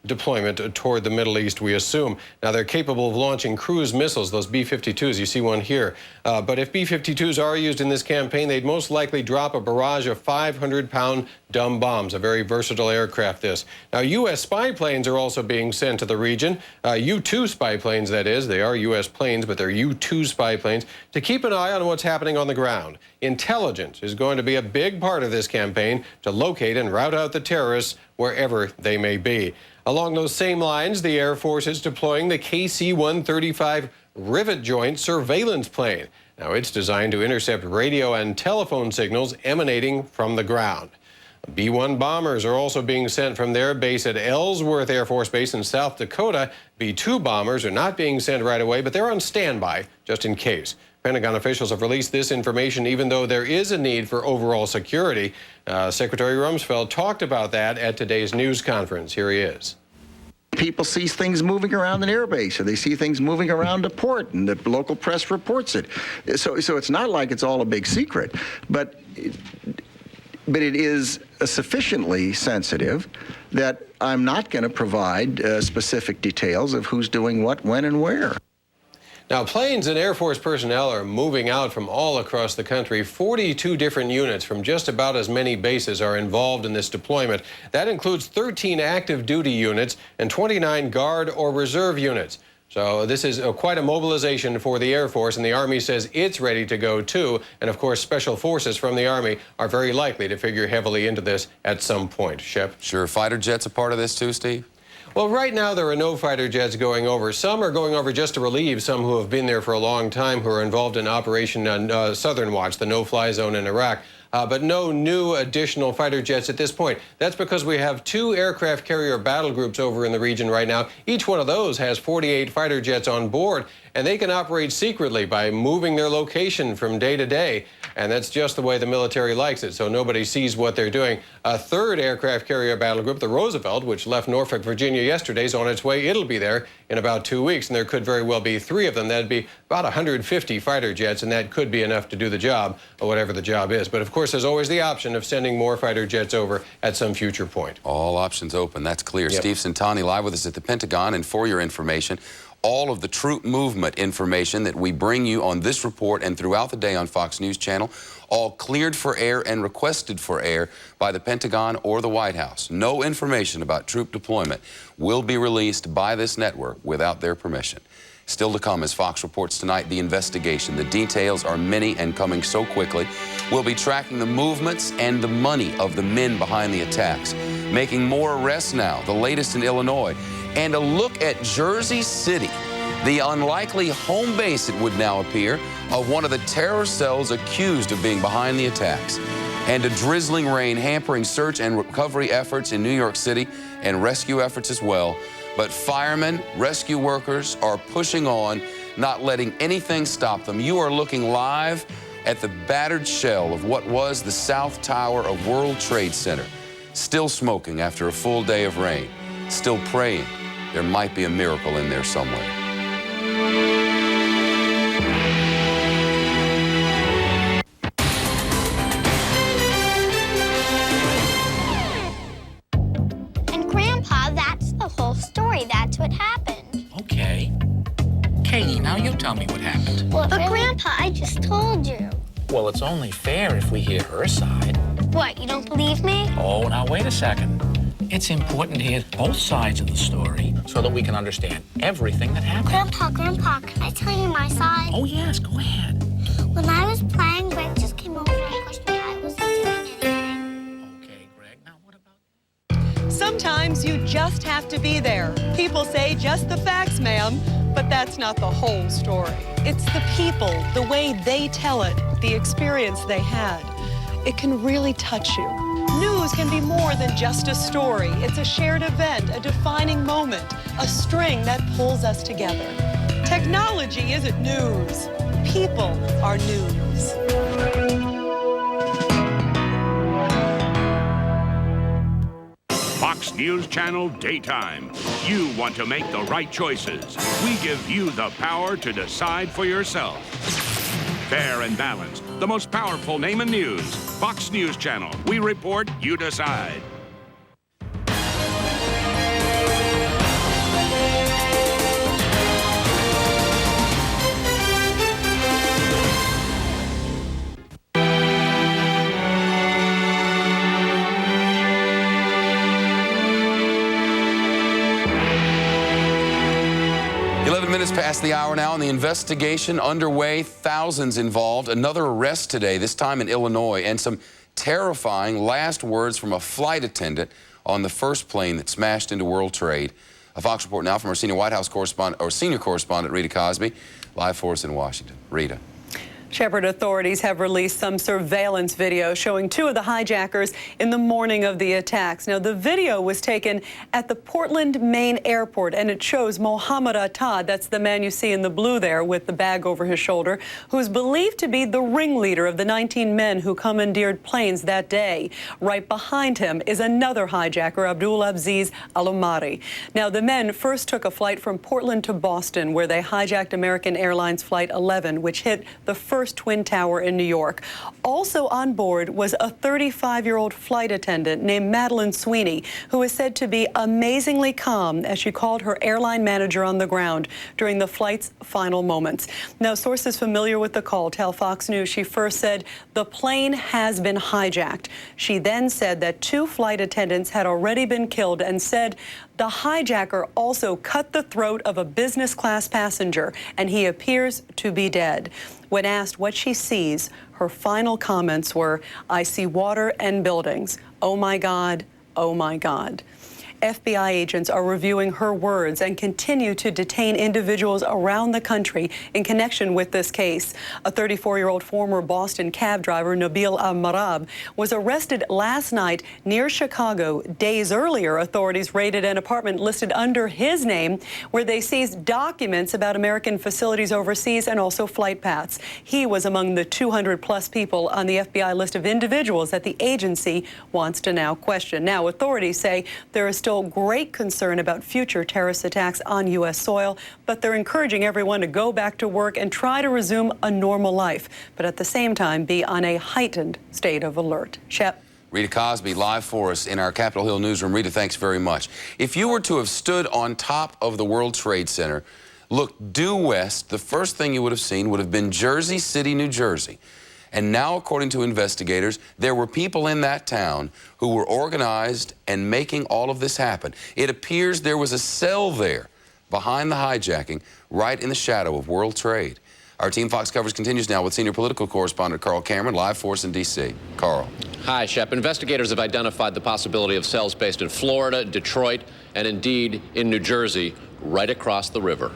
deployment toward the Middle East, we assume. Now, they're capable of launching cruise missiles, those B-52s. You see one here. But if B-52s are used in this campaign, they'd most likely drop a barrage of 500-pound dumb bombs, a very versatile aircraft, this. Now, U.S. spy planes are also being sent to the region. U-2 spy planes, that is. They are U.S. planes, but they're U-2 spy planes, to keep an eye on what's happening on the ground. Intelligence is going to be a big part of this campaign to locate and rout out the terrorists wherever they may be. Along those same lines, the Air Force is deploying the KC-135 rivet joint surveillance plane. Now, it's designed to intercept radio and telephone signals emanating from the ground. B-1 bombers are also being sent from their base at Ellsworth Air Force Base in South Dakota. B-2 bombers are not being sent right away, but they're on standby just in case. Pentagon officials have released this information even though there is a need for overall security. Secretary Rumsfeld talked about that at today's news conference. Here he is. People see things moving around an airbase, or they see things moving around a port, and the local press reports it. So it's not like it's all a big secret, but it is sufficiently sensitive that I'm not going to provide specific details of who's doing what, when, and where. Now, planes and Air Force personnel are moving out from all across the country. 42 different units from just about as many bases are involved in this deployment. That includes 13 active duty units and 29 Guard or Reserve units. So this is quite a mobilization for the Air Force, and the Army says it's ready to go too. And of course, Special Forces from the Army are very likely to figure heavily into this at some point. Shep? Sure. Fighter jets a part of this too, Steve? Well, right now there are no fighter jets going over. Some are going over just to relieve some who have been there for a long time, who are involved in Operation Southern Watch, the no-fly zone in Iraq. But no new additional fighter jets at this point. That's because we have 2 aircraft carrier battle groups over in the region right now. Each one of those has 48 fighter jets on board. and they can operate secretly by moving their location from day to day. And that's just the way the military likes it, so nobody sees what they're doing. A third aircraft carrier battle group, the Roosevelt, which left Norfolk, Virginia yesterday, is on its way. It'll be there in about 2 weeks, and there could very well be 3 of them. That'd be about 150 fighter jets, and that could be enough to do the job, or whatever the job is. But of course, there's always the option of sending more fighter jets over at some future point. All options open, that's clear. Yep. Steve Centani live with us at the Pentagon, and for your information, all of the troop movement information that we bring you on this report and throughout the day on Fox News Channel, all cleared for air and requested for air by the Pentagon or the White House. No information about troop deployment will be released by this network without their permission. Still to come, as Fox reports tonight, the investigation. The details are many and coming so quickly. We'll be tracking the movements and the money of the men behind the attacks, making more arrests now, the latest in Illinois, and a look at Jersey City, the unlikely home base, it would now appear, of one of the terror cells accused of being behind the attacks. And a drizzling rain hampering search and recovery efforts in New York City and rescue efforts as well. But firemen, rescue workers are pushing on, not letting anything stop them. You are looking live at the battered shell of what was the South Tower of World Trade Center, still smoking after a full day of rain, still praying there might be a miracle in there somewhere. And Grandpa, that's the whole story. That's what happened. Okay. Katie, now you tell me what happened. Well, but Grandpa, I just told you. Well, it's only fair if we hear her side. What, you don't believe me? Oh, now wait a second. It's important to hear both sides of the story so that we can understand everything that happened. Grandpa, can I tell you my side? Oh, yes, go ahead. When I was playing, Greg just came over and pushed me. I wasn't doing anything. Okay, Greg, now what about... Sometimes you just have to be there. People say just the facts, ma'am, but that's not the whole story. It's the people, the way they tell it, the experience they had. It can really touch you. News can be more than just a story. It's a shared event, a defining moment, a string that pulls us together. Technology isn't news. People are news. Fox News Channel Daytime. You want to make the right choices. We give you the power to decide for yourself. Fair and balanced. The most powerful name in news. Fox News Channel. We report, you decide. Minutes past the hour now, and the investigation underway. Thousands involved. Another arrest today, this time in Illinois, and some terrifying last words from a flight attendant on the first plane that smashed into World Trade. A Fox report now from our senior White House correspondent, or senior correspondent, Rita Cosby, live for us in Washington. Rita. Shepherd, authorities have released some surveillance video showing 2 of the hijackers in the morning of the attacks. Now, the video was taken at the Portland, Maine airport, and it shows Mohammed Attad, that's the man you see in the blue there with the bag over his shoulder, who's believed to be the ringleader of the 19 men who commandeered planes that day. Right behind him is another hijacker, Abdul Aziz Al-Omari. Now, the men first took a flight from Portland to Boston, where they hijacked American Airlines Flight 11, which hit the first Twin Tower in New York. Also on board was a 35-year-old flight attendant named Madeline Sweeney, who is said to be amazingly calm, as she called her airline manager on the ground during the flight's final moments. Now, sources familiar with the call tell Fox News she first said the plane has been hijacked. She then said that 2 flight attendants had already been killed and said the hijacker also cut the throat of a business class passenger, and he appears to be dead. When asked what she sees, her final comments were, "I see water and buildings. Oh my God, oh my God." FBI agents are reviewing her words and continue to detain individuals around the country in connection with this case. A 34-year-old former Boston cab driver, Nabil Al-Marab, was arrested last night near Chicago. Days earlier, authorities raided an apartment listed under his name, where they seized documents about American facilities overseas and also flight paths. He was among the 200-plus people on the FBI list of individuals that the agency wants to now question. Now, authorities say there is still great concern about future terrorist attacks on U.S. soil, but they're encouraging everyone to go back to work and try to resume a normal life, but at the same time be on a heightened state of alert. Shep. Rita Cosby live for us in our Capitol Hill newsroom. Rita, thanks very much. If you were to have stood on top of the World Trade Center, looked due west, the first thing you would have seen would have been Jersey City, New Jersey. And now, according to investigators, there were people in that town who were organized and making all of this happen. It appears there was a cell there behind the hijacking, right in the shadow of World Trade. Our Team Fox coverage continues now with senior political correspondent Carl Cameron, live for us in D.C. Carl. Hi, Shep. Investigators have identified the possibility of cells based in Florida, Detroit, and indeed in New Jersey, right across the river.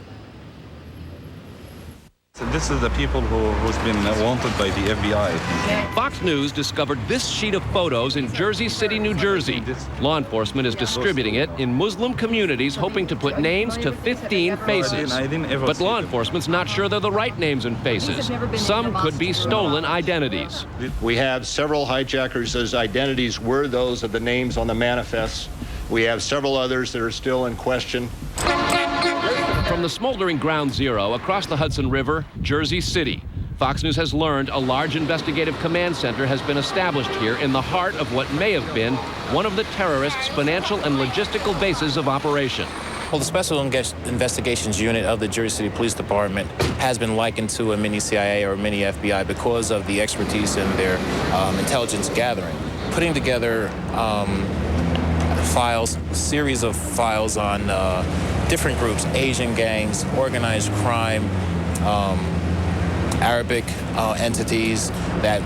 So this is the people who's been wanted by the FBI. Fox News discovered this sheet of photos in Jersey City, New Jersey. Law enforcement is distributing it in Muslim communities, hoping to put names to 15 faces. But law enforcement's not sure they're the right names and faces. Some could be stolen identities. We have several hijackers whose identities were those of the names on the manifests. We have several others that are still in question. From the smoldering Ground Zero across the Hudson River, Jersey City, Fox News has learned a large investigative command center has been established here in the heart of what may have been one of the terrorists' financial and logistical bases of operation. Well, the Special Investigations Unit of the Jersey City Police Department has been likened to a mini CIA or a mini FBI because of the expertise in their intelligence gathering. Putting together files, series of files on different groups, Asian gangs, organized crime, Arabic entities, that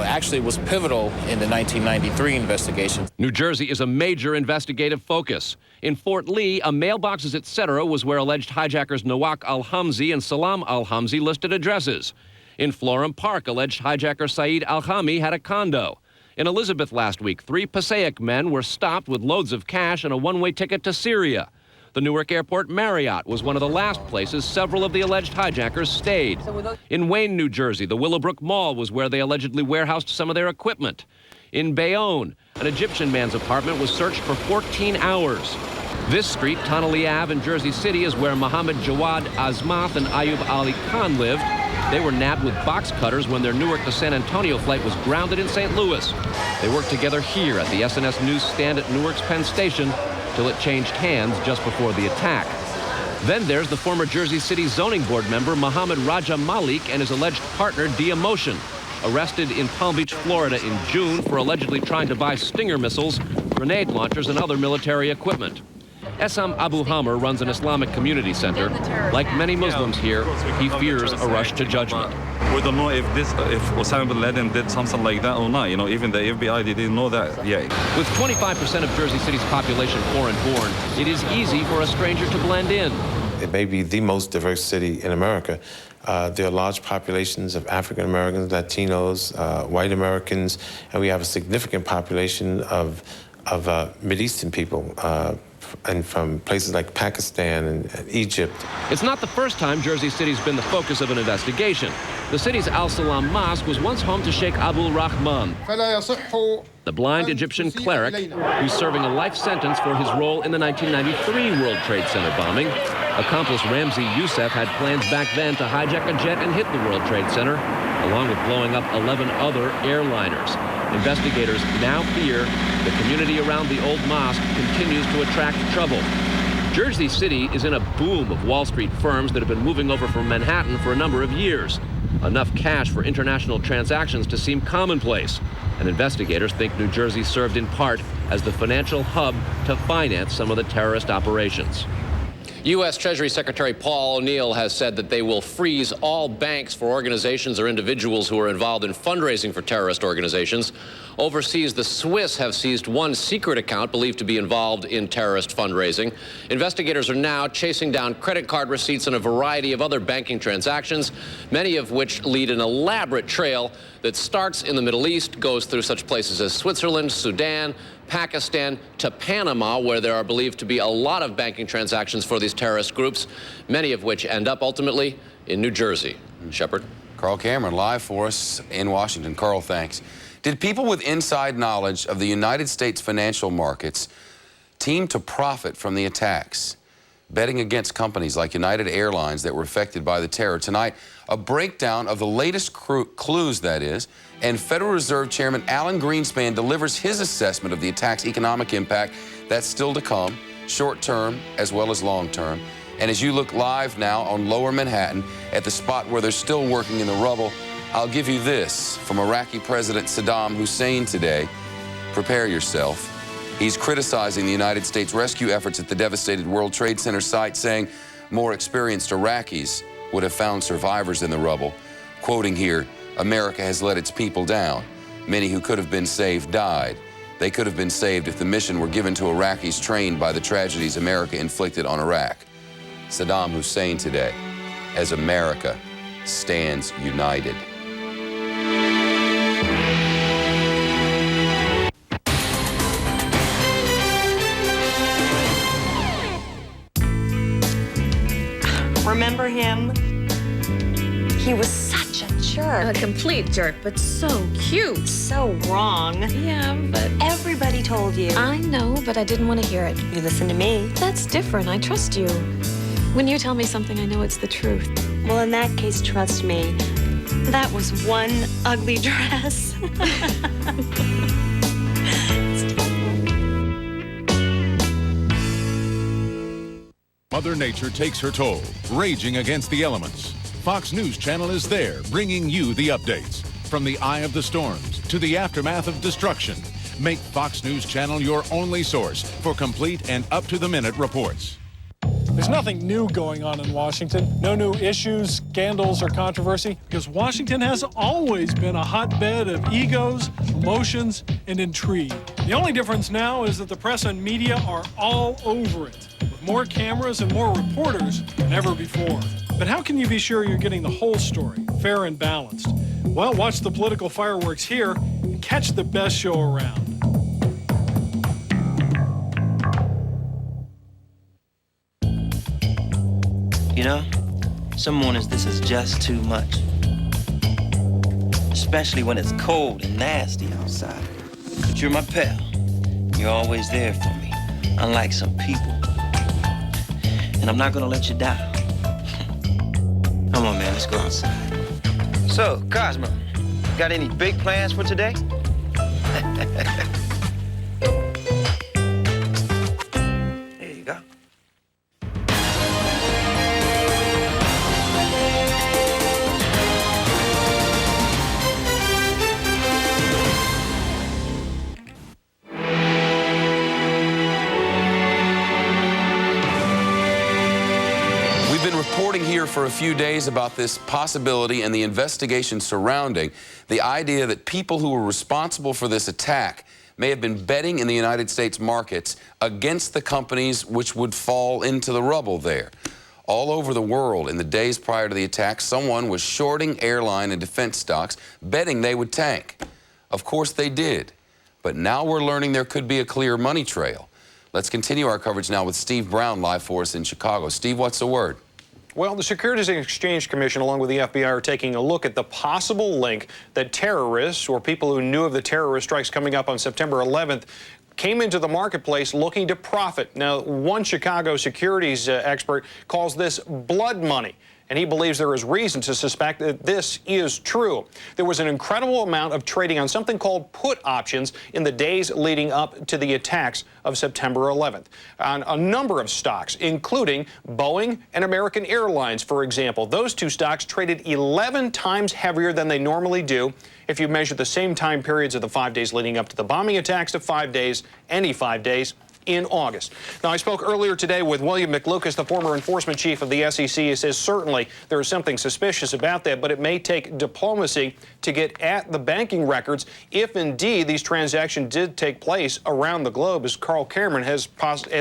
actually was pivotal in the 1993 investigation. New Jersey is a major investigative focus. In Fort Lee, a mailboxes etc. was where alleged hijackers Nawak al-Hamzi and Salam al-Hamzi listed addresses. In Florham Park, alleged hijacker Saeed al-Khami had a condo. In Elizabeth last week, 3 Passaic men were stopped with loads of cash and a one-way ticket to Syria. The Newark Airport Marriott was one of the last places several of the alleged hijackers stayed. In Wayne, New Jersey, the Willowbrook Mall was where they allegedly warehoused some of their equipment. In Bayonne, an Egyptian man's apartment was searched for 14 hours. This street, Tonelli Ave in Jersey City, is where Mohammed Jawad Azmath and Ayub Ali Khan lived. They were nabbed with box cutters when their Newark to San Antonio flight was grounded in St. Louis. They worked together here at the SNS newsstand at Newark's Penn Station till it changed hands just before the attack. Then there's the former Jersey City zoning board member Mohammed Raja Malik and his alleged partner Dia Motion, arrested in Palm Beach, Florida in June for allegedly trying to buy Stinger missiles, grenade launchers, and other military equipment. Essam Abu Hammer runs an Islamic community center. Like many Muslims here, he fears a rush to judgment. We don't know if Osama bin Laden did something like that or not. You know, even the FBI didn't know that yet. With 25% of Jersey City's population foreign-born, it is easy for a stranger to blend in. It may be the most diverse city in America. There are large populations of African Americans, Latinos, white Americans, and we have a significant population of Mideastern people. And from places like Pakistan and Egypt. It's not the first time Jersey City's been the focus of an investigation. The city's Al Salam Mosque was once home to Sheikh Abdul Rahman, the blind Egyptian cleric who's serving a life sentence for his role in the 1993 World Trade Center bombing. Accomplice Ramzi Youssef had plans back then to hijack a jet and hit the World Trade Center, along with blowing up 11 other airliners. Investigators now fear the community around the old mosque continues to attract trouble. Jersey City is in a boom of Wall Street firms that have been moving over from Manhattan for a number of years. Enough cash for international transactions to seem commonplace. And investigators think New Jersey served in part as the financial hub to finance some of the terrorist operations. U.S. Treasury Secretary Paul O'Neill has said that they will freeze all banks for organizations or individuals who are involved in fundraising for terrorist organizations. Overseas, the Swiss have seized one secret account believed to be involved in terrorist fundraising. Investigators are now chasing down credit card receipts and a variety of other banking transactions, many of which lead an elaborate trail that starts in the Middle East, goes through such places as Switzerland, Sudan, Pakistan, to Panama, where there are believed to be a lot of banking transactions for these terrorist groups, many of which end up ultimately in New Jersey. Shepard? Carl Cameron live for us in Washington. Carl, thanks. Did people with inside knowledge of the United States financial markets team to profit from the attacks, betting against companies like United Airlines that were affected by the terror? Tonight, a breakdown of the latest clues, that is, and Federal Reserve Chairman Alan Greenspan delivers his assessment of the attack's economic impact. That's still to come, short-term as well as long-term. And as you look live now on Lower Manhattan at the spot where they're still working in the rubble, I'll give you this from Iraqi President Saddam Hussein today. Prepare yourself. He's criticizing the United States rescue efforts at the devastated World Trade Center site, saying more experienced Iraqis would have found survivors in the rubble. Quoting here, "America has let its people down. Many who could have been saved died. They could have been saved if the mission were given to Iraqis trained by the tragedies America inflicted on Iraq." Saddam Hussein today, as America stands united. Remember him? He was such a jerk. A complete jerk, but so cute. So wrong. Yeah, but everybody told you. I know, but I didn't want to hear it. You listen to me. That's different. I trust you. When you tell me something, I know it's the truth. Well, in that case, trust me. That was one ugly dress. Mother Nature takes her toll, raging against the elements. Fox News Channel is there, bringing you the updates. From the eye of the storms to the aftermath of destruction, make Fox News Channel your only source for complete and up-to-the-minute reports. There's nothing new going on in Washington. No new issues, scandals, or controversy, because Washington has always been a hotbed of egos, emotions, and intrigue. The only difference now is that the press and media are all over it, with more cameras and more reporters than ever before. But how can you be sure you're getting the whole story, fair and balanced? Well, watch the political fireworks here and catch the best show around. You know, some mornings this is just too much. Especially when it's cold and nasty outside. But you're my pal. You're always there for me, unlike some people. And I'm not gonna let you down. Come on, man, let's go outside. So, Cosmo, got any big plans for today? There you go. Reporting here for a few days about this possibility and the investigation surrounding the idea that people who were responsible for this attack may have been betting in the United States markets against the companies which would fall into the rubble there. All over the world in the days prior to the attack, someone was shorting airline and defense stocks, betting they would tank. Of course they did. But now we're learning there could be a clear money trail. Let's continue our coverage now with Steve Brown live for us in Chicago. Steve, what's the word? Well, the Securities and Exchange Commission, along with the FBI, are taking a look at the possible link that terrorists or people who knew of the terrorist strikes coming up on September 11th came into the marketplace looking to profit. Now, one Chicago securities expert calls this blood money, and he believes there is reason to suspect that this is true. There was an incredible amount of trading on something called put options in the days leading up to the attacks of September 11th on a number of stocks, including Boeing and American Airlines, for example. Those two stocks traded 11 times heavier than they normally do if you measure the same time periods of the 5 days leading up to the bombing attacks to 5 days, any 5 days, in August. Now, I spoke earlier today with William McLucas, the former enforcement chief of the SEC. He says certainly there is something suspicious about that, but it may take diplomacy to get at the banking records if indeed these transactions did take place around the globe, as Carl Cameron has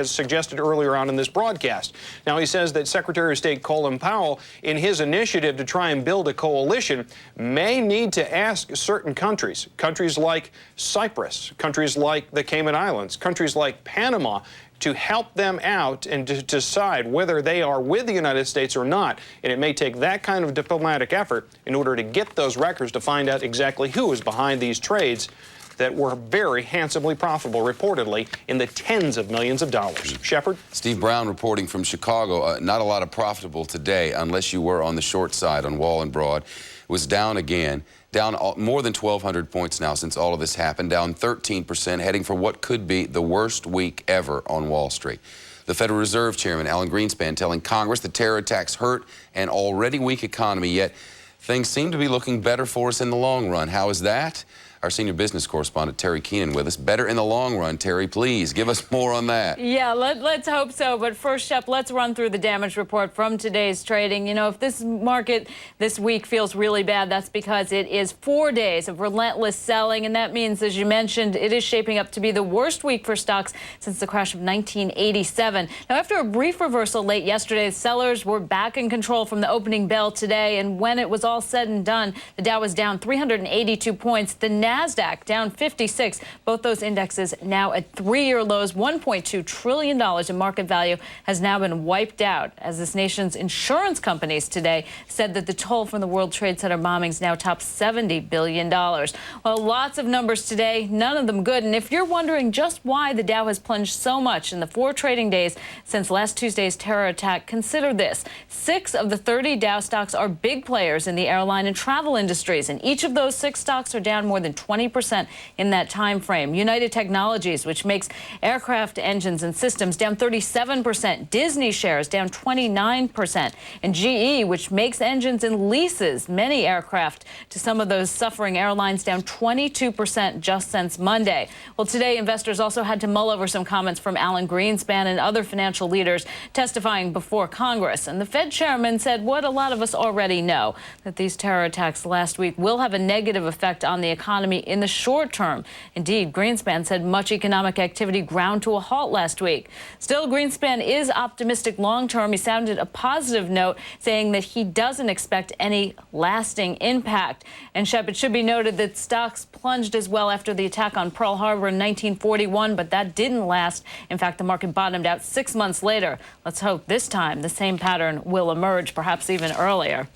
suggested earlier on in this broadcast. Now, he says that Secretary of State Colin Powell, in his initiative to try and build a coalition, may need to ask certain countries like Cyprus, countries like the Cayman Islands, countries like Panama, to help them out and to decide whether they are with the United States or not. And it may take that kind of diplomatic effort in order to get those records to find out exactly who is behind these trades that were very handsomely profitable, reportedly in the tens of millions of dollars. Shepard? Steve Brown reporting from Chicago. Not a lot of profitable today unless you were on the short side on Wall and Broad. It was down again. Down more than 1,200 points now since all of this happened, down 13%, heading for what could be the worst week ever on Wall Street. The Federal Reserve Chairman, Alan Greenspan, telling Congress the terror attacks hurt an already weak economy, yet things seem to be looking better for us in the long run. How is that? Our senior business correspondent, Terry Keenan, with us. Better in the long run. Terry, please give us more on that. Yeah, let's hope so. But first, Shep, let's run through the damage report from today's trading. You know, if this market this week feels really bad, that's because it is 4 days of relentless selling. And that means, as you mentioned, it is shaping up to be the worst week for stocks since the crash of 1987. Now, after a brief reversal late yesterday, sellers were back in control from the opening bell today. And when it was all said and done, the Dow was down 382 points. The NASDAQ down 56. Both those indexes now at three-year lows. $1.2 trillion in market value has now been wiped out as this nation's insurance companies today said that the toll from the World Trade Center bombings now tops $70 billion. Well, lots of numbers today, none of them good. And if you're wondering just why the Dow has plunged so much in the 4 trading days since last Tuesday's terror attack, consider this. 6 of the 30 Dow stocks are big players in the airline and travel industries, and each of those 6 stocks are down more than 20% in that time frame. United Technologies, which makes aircraft engines and systems, down 37%. Disney shares down 29%. And GE, which makes engines and leases many aircraft to some of those suffering airlines, down 22% just since Monday. Well, today investors also had to mull over some comments from Alan Greenspan and other financial leaders testifying before Congress. And the Fed chairman said what a lot of us already know, that these terror attacks last week will have a negative effect on the economy in the short term. Indeed, Greenspan said much economic activity ground to a halt last week. Still, Greenspan is optimistic long term. He sounded a positive note, saying that he doesn't expect any lasting impact. And Shep, it should be noted that stocks plunged as well after the attack on Pearl Harbor in 1941, but that didn't last. In fact, the market bottomed out 6 months later. Let's hope this time the same pattern will emerge, perhaps even earlier.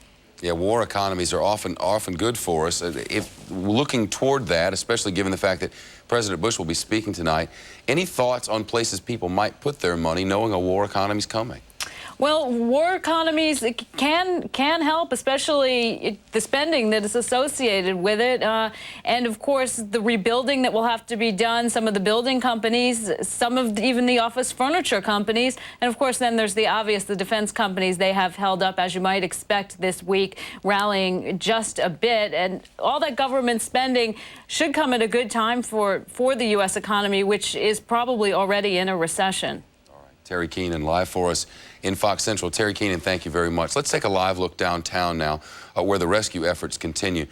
Yeah, war economies are often good for us. If looking toward that, especially given the fact that President Bush will be speaking tonight, any thoughts on places people might put their money knowing a war economy is coming? Well, war economies can help, especially the spending that is associated with it. And, of course, the rebuilding that will have to be done, some of the building companies, some of even the office furniture companies. And, of course, then there's the obvious, the defense companies. They have held up, as you might expect this week, rallying just a bit. And all that government spending should come at a good time for the U.S. economy, which is probably already in a recession. Terry Keenan live for us in Fox Central. Terry Keenan, thank you very much. Let's take a live look downtown now where the rescue efforts continue.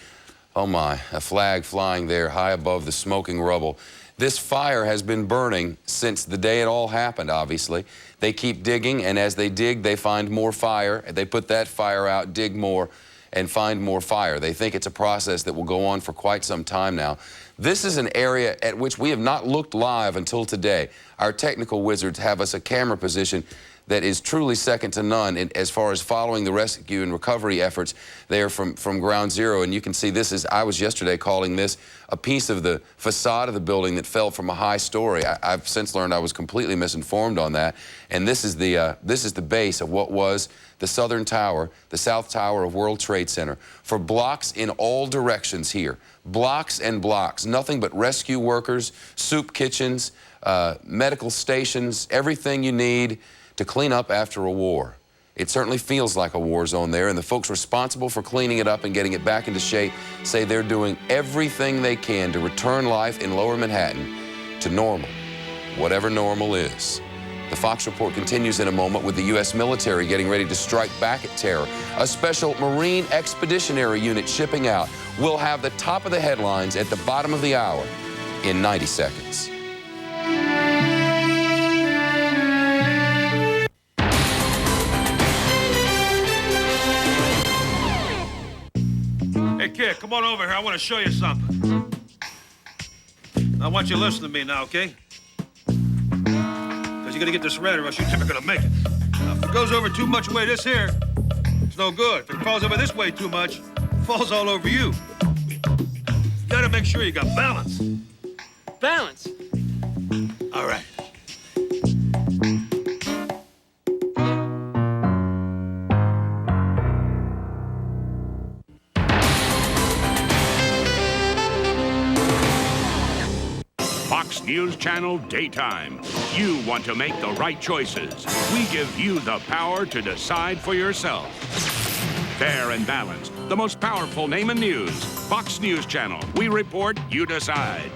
Oh my, a flag flying there high above the smoking rubble. This fire has been burning since the day it all happened, obviously. They keep digging, and as they dig, they find more fire. They put that fire out, dig more, and find more fire. They think it's a process that will go on for quite some time now. This is an area at which we have not looked live until today. Our technical wizards have us a camera position that is truly second to none as far as following the rescue and recovery efforts there from ground zero. And you can see this is, I was yesterday calling this a piece of the facade of the building that fell from a high story. I've since learned I was completely misinformed on that. And this is the base of what was the southern tower, the south tower of World Trade Center. For blocks in all directions here, blocks and blocks, nothing but rescue workers, soup kitchens, medical stations, everything you need to clean up after a war. It certainly feels like a war zone there, and the folks responsible for cleaning it up and getting it back into shape say they're doing everything they can to return life in Lower Manhattan to normal. whatever normal is. The Fox Report continues in a moment with the U.S. military getting ready to strike back at terror. A special Marine Expeditionary Unit shipping out. We'll have the top of the headlines at the bottom of the hour in 90 seconds. Hey, kid, come on over here. I want to show you something. I want you to listen to me now, okay? Because you got to get this right or else you're never going to make it. Now, if it goes over too much way this here, it's no good. If it falls over this way too much, it falls all over you. You got to make sure you got balance. Balance? All right. Fox News Channel Daytime. You want to make the right choices. We give you the power to decide for yourself. Fair and balanced. The most powerful name in news. Fox News Channel. We report, you decide.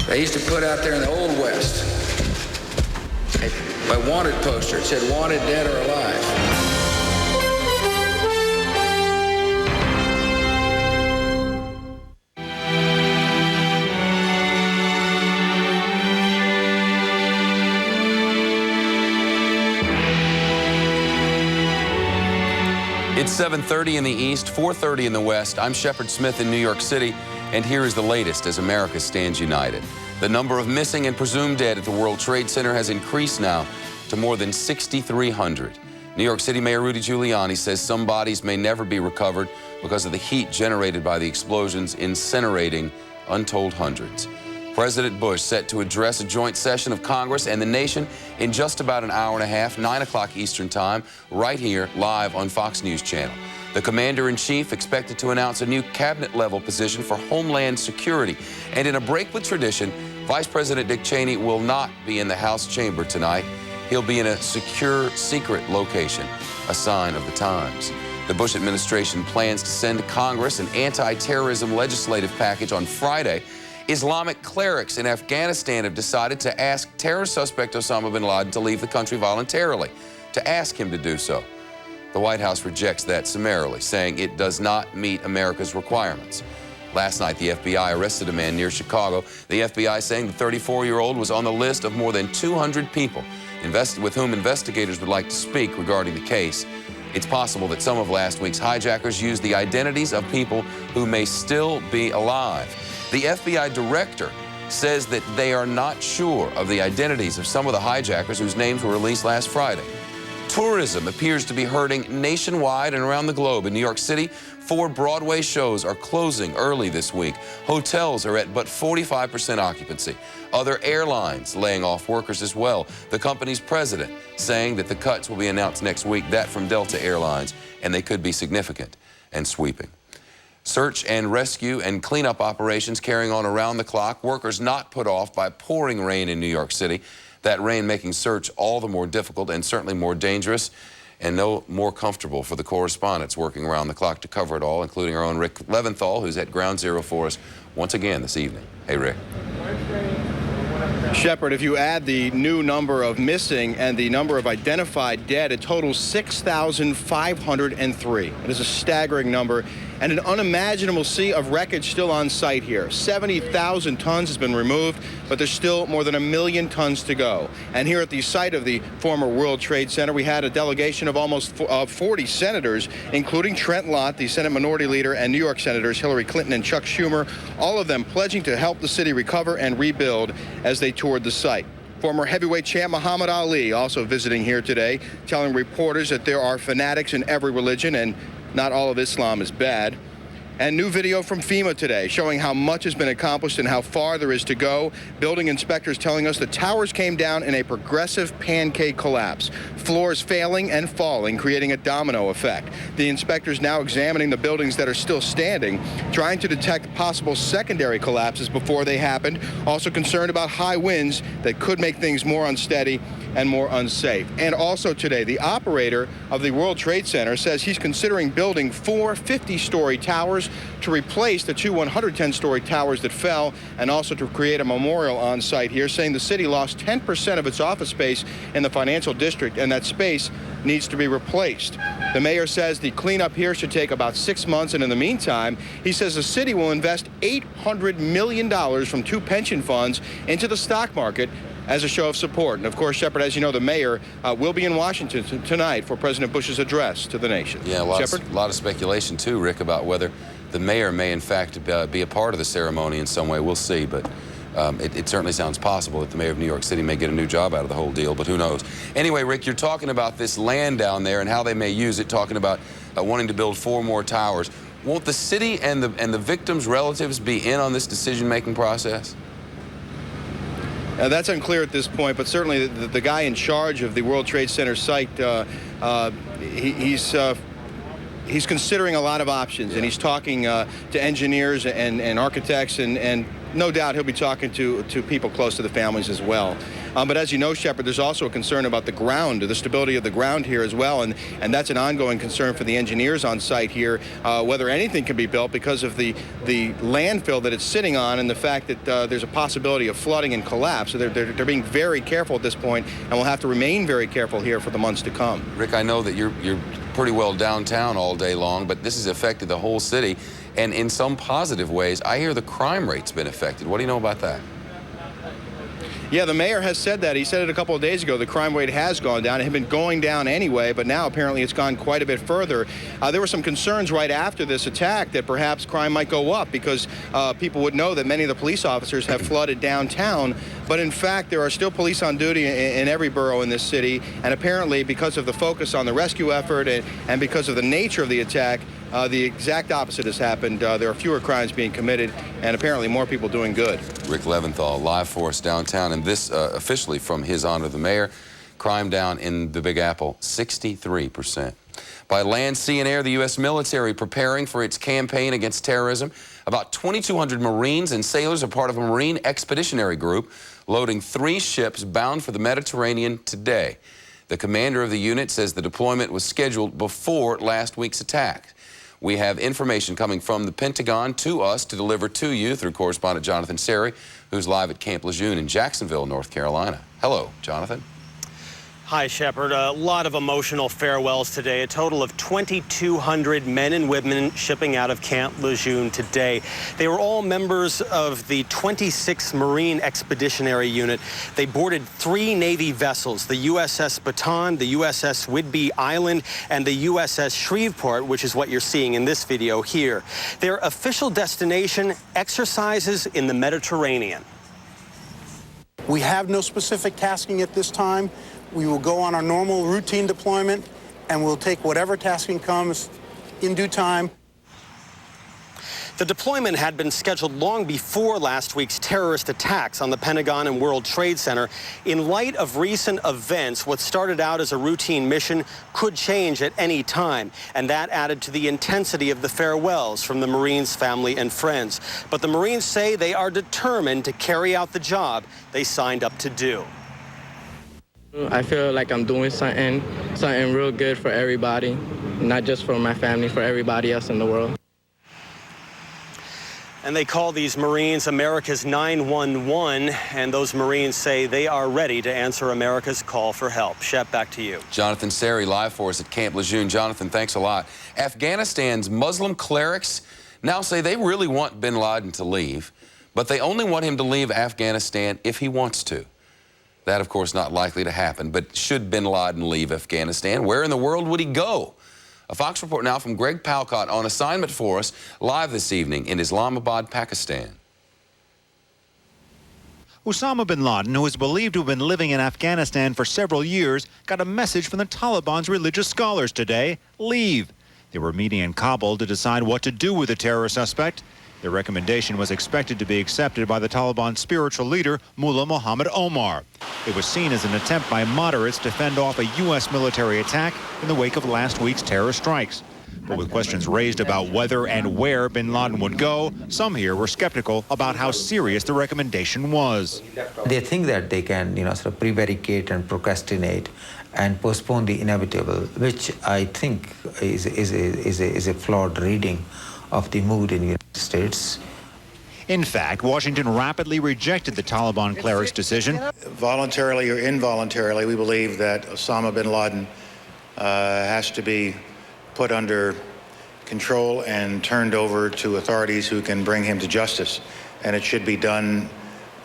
They used to put out there in the Old West a wanted poster. It said, wanted, dead or alive. It's 7:30 in the east, 4:30 in the west. I'm Shepard Smith in New York City, and here is the latest as America stands united. The number of missing and presumed dead at the World Trade Center has increased now to more than 6,300. New York City Mayor Rudy Giuliani says some bodies may never be recovered because of the heat generated by the explosions, incinerating untold hundreds. President Bush set to address a joint session of Congress and the nation in just about an hour and a half, 9 o'clock Eastern Time, right here, live on Fox News Channel. The Commander-in-Chief expected to announce a new cabinet-level position for Homeland Security. And in a break with tradition, Vice President Dick Cheney will not be in the House chamber tonight. He'll be in a secure, secret location, a sign of the times. The Bush administration plans to send Congress an anti-terrorism legislative package on Friday. Islamic clerics in Afghanistan have decided to ask terror suspect Osama bin Laden to leave the country voluntarily, to ask him to do so. The White House rejects that summarily, saying it does not meet America's requirements. Last night, the FBI arrested a man near Chicago. The FBI saying the 34-year-old was on the list of more than 200 people with whom investigators would like to speak regarding the case. It's possible that some of last week's hijackers used the identities of people who may still be alive. The FBI director says that they are not sure of the identities of some of the hijackers whose names were released last Friday. Tourism appears to be hurting nationwide and around the globe. In New York City, 4 Broadway shows are closing early this week. Hotels are at but 45% occupancy. Other airlines laying off workers as well. The company's president saying that the cuts will be announced next week, that from Delta Airlines, and they could be significant and sweeping. Search and rescue and cleanup operations carrying on around the clock. Workers not put off by pouring rain in New York City. That rain making search all the more difficult and certainly more dangerous and no more comfortable for the correspondents working around the clock to cover it all, including our own Rick Leventhal, who's at Ground Zero for us once again this evening. Hey, Rick. Shepard, if you add the new number of missing and the number of identified dead, it totals 6,503. It is a staggering number and an unimaginable sea of wreckage still on site here. 70,000 tons has been removed, but there's still more than 1 million tons to go. And here at the site of the former World Trade Center, we had a delegation of almost 40 senators, including Trent Lott, the Senate Minority Leader, and New York Senators Hillary Clinton and Chuck Schumer, all of them pledging to help the city recover and rebuild as they toured the site. Former heavyweight champ Muhammad Ali also visiting here today, telling reporters that there are fanatics in every religion and not all of Islam is bad. And new video from FEMA today showing how much has been accomplished and how far there is to go. Building inspectors telling us the towers came down in a progressive pancake collapse. Floors failing and falling, creating a domino effect. The inspectors now examining the buildings that are still standing, trying to detect possible secondary collapses before they happened. Also concerned about high winds that could make things more unsteady and more unsafe. And also today, the operator of the World Trade Center says he's considering building 4 50-story towers to replace the 2 110-story towers that fell, and also to create a memorial on site here, saying the city lost 10% of its office space in the financial district, and that space needs to be replaced. The mayor says the cleanup here should take about 6 months, and in the meantime, he says the city will invest $800 million from 2 pension funds into the stock market as a show of support. And of course, Shepard, as you know, the mayor will be in Washington tonight for President Bush's address to the nation. Yeah, a lot of speculation too, Rick, about whether the mayor may in fact be a part of the ceremony in some way. We'll see, but it certainly sounds possible that the mayor of New York City may get a new job out of the whole deal, but who knows. Anyway, Rick, you're talking about this land down there and how they may use it, talking about wanting to build 4 more towers. Won't the city and the victims' relatives be in on this decision-making process? That's unclear at this point, but certainly the guy in charge of the World Trade Center site, he's considering a lot of options, and he's talking to engineers and architects, and no doubt he'll be talking to people close to the families as well. But as you know, Shepard, there's also a concern about the ground, the stability of the ground here as well, and that's an ongoing concern for the engineers on site here, whether anything can be built because of the landfill that it's sitting on and the fact that there's a possibility of flooding and collapse. So they're being very careful at this point, and will have to remain very careful here for the months to come. Rick, I know that you're pretty well downtown all day long, but this has affected the whole city, and in some positive ways, I hear the crime rate's been affected. What do you know about that? Yeah, the mayor has said that. He said it a couple of days ago. The crime rate has gone down. It had been going down anyway, but now apparently it's gone quite a bit further. There were some concerns right after this attack that perhaps crime might go up because people would know that many of the police officers have flooded downtown. But in fact, there are still police on duty in every borough in this city. And apparently, because of the focus on the rescue effort and because of the nature of the attack, the exact opposite has happened. There are fewer crimes being committed and apparently more people doing good. Rick Leventhal, live for us downtown, and this officially from His Honor the Mayor. Crime down in the Big Apple, 63%. By land, sea, and air, the U.S. military preparing for its campaign against terrorism. About 2,200 Marines and sailors are part of a Marine Expeditionary Group loading 3 ships bound for the Mediterranean today. The commander of the unit says the deployment was scheduled before last week's attack. We have information coming from the Pentagon to us to deliver to you through correspondent Jonathan Seri, who's live at Camp Lejeune in Jacksonville, North Carolina. Hello, Jonathan. Hi, Shepard. A lot of emotional farewells today. A total of 2,200 men and women shipping out of Camp Lejeune today. They were all members of the 26th Marine Expeditionary Unit. They boarded 3 Navy vessels, the USS Baton, the USS Whidbey Island, and the USS Shreveport, which is what you're seeing in this video here. Their official destination, exercises in the Mediterranean. We have no specific tasking at this time. We will go on our normal routine deployment, and we'll take whatever tasking comes in due time. The deployment had been scheduled long before last week's terrorist attacks on the Pentagon and World Trade Center. In light of recent events, what started out as a routine mission could change at any time, and that added to the intensity of the farewells from the Marines' family and friends. But the Marines say they are determined to carry out the job they signed up to do. I feel like I'm doing something real good for everybody, not just for my family, for everybody else in the world. And they call these Marines America's 911, and those Marines say they are ready to answer America's call for help. Shep, back to you. Jonathan Seri, live for us at Camp Lejeune. Jonathan, thanks a lot. Afghanistan's Muslim clerics now say they really want bin Laden to leave, but they only want him to leave Afghanistan if he wants to. That, of course, not likely to happen, but should bin Laden leave Afghanistan, where in the world would he go? A Fox report now from Greg Palcott on assignment for us live this evening in Islamabad, Pakistan. Osama bin Laden, who is believed to have been living in Afghanistan for several years, got a message from the Taliban's religious scholars today: leave. They were meeting in Kabul to decide what to do with the terror suspect. Their recommendation was expected to be accepted by the Taliban spiritual leader, Mullah Muhammad Omar. It was seen as an attempt by moderates to fend off a U.S. military attack in the wake of last week's terror strikes. But with questions raised about whether and where bin Laden would go, some here were skeptical about how serious the recommendation was. They think that they can, sort of prevaricate and procrastinate and postpone the inevitable, which I think is a flawed reading of the mood in the United States. In fact, Washington rapidly rejected the Taliban cleric's decision. Voluntarily or involuntarily, we believe that Osama bin Laden has to be put under control and turned over to authorities who can bring him to justice. And it should be done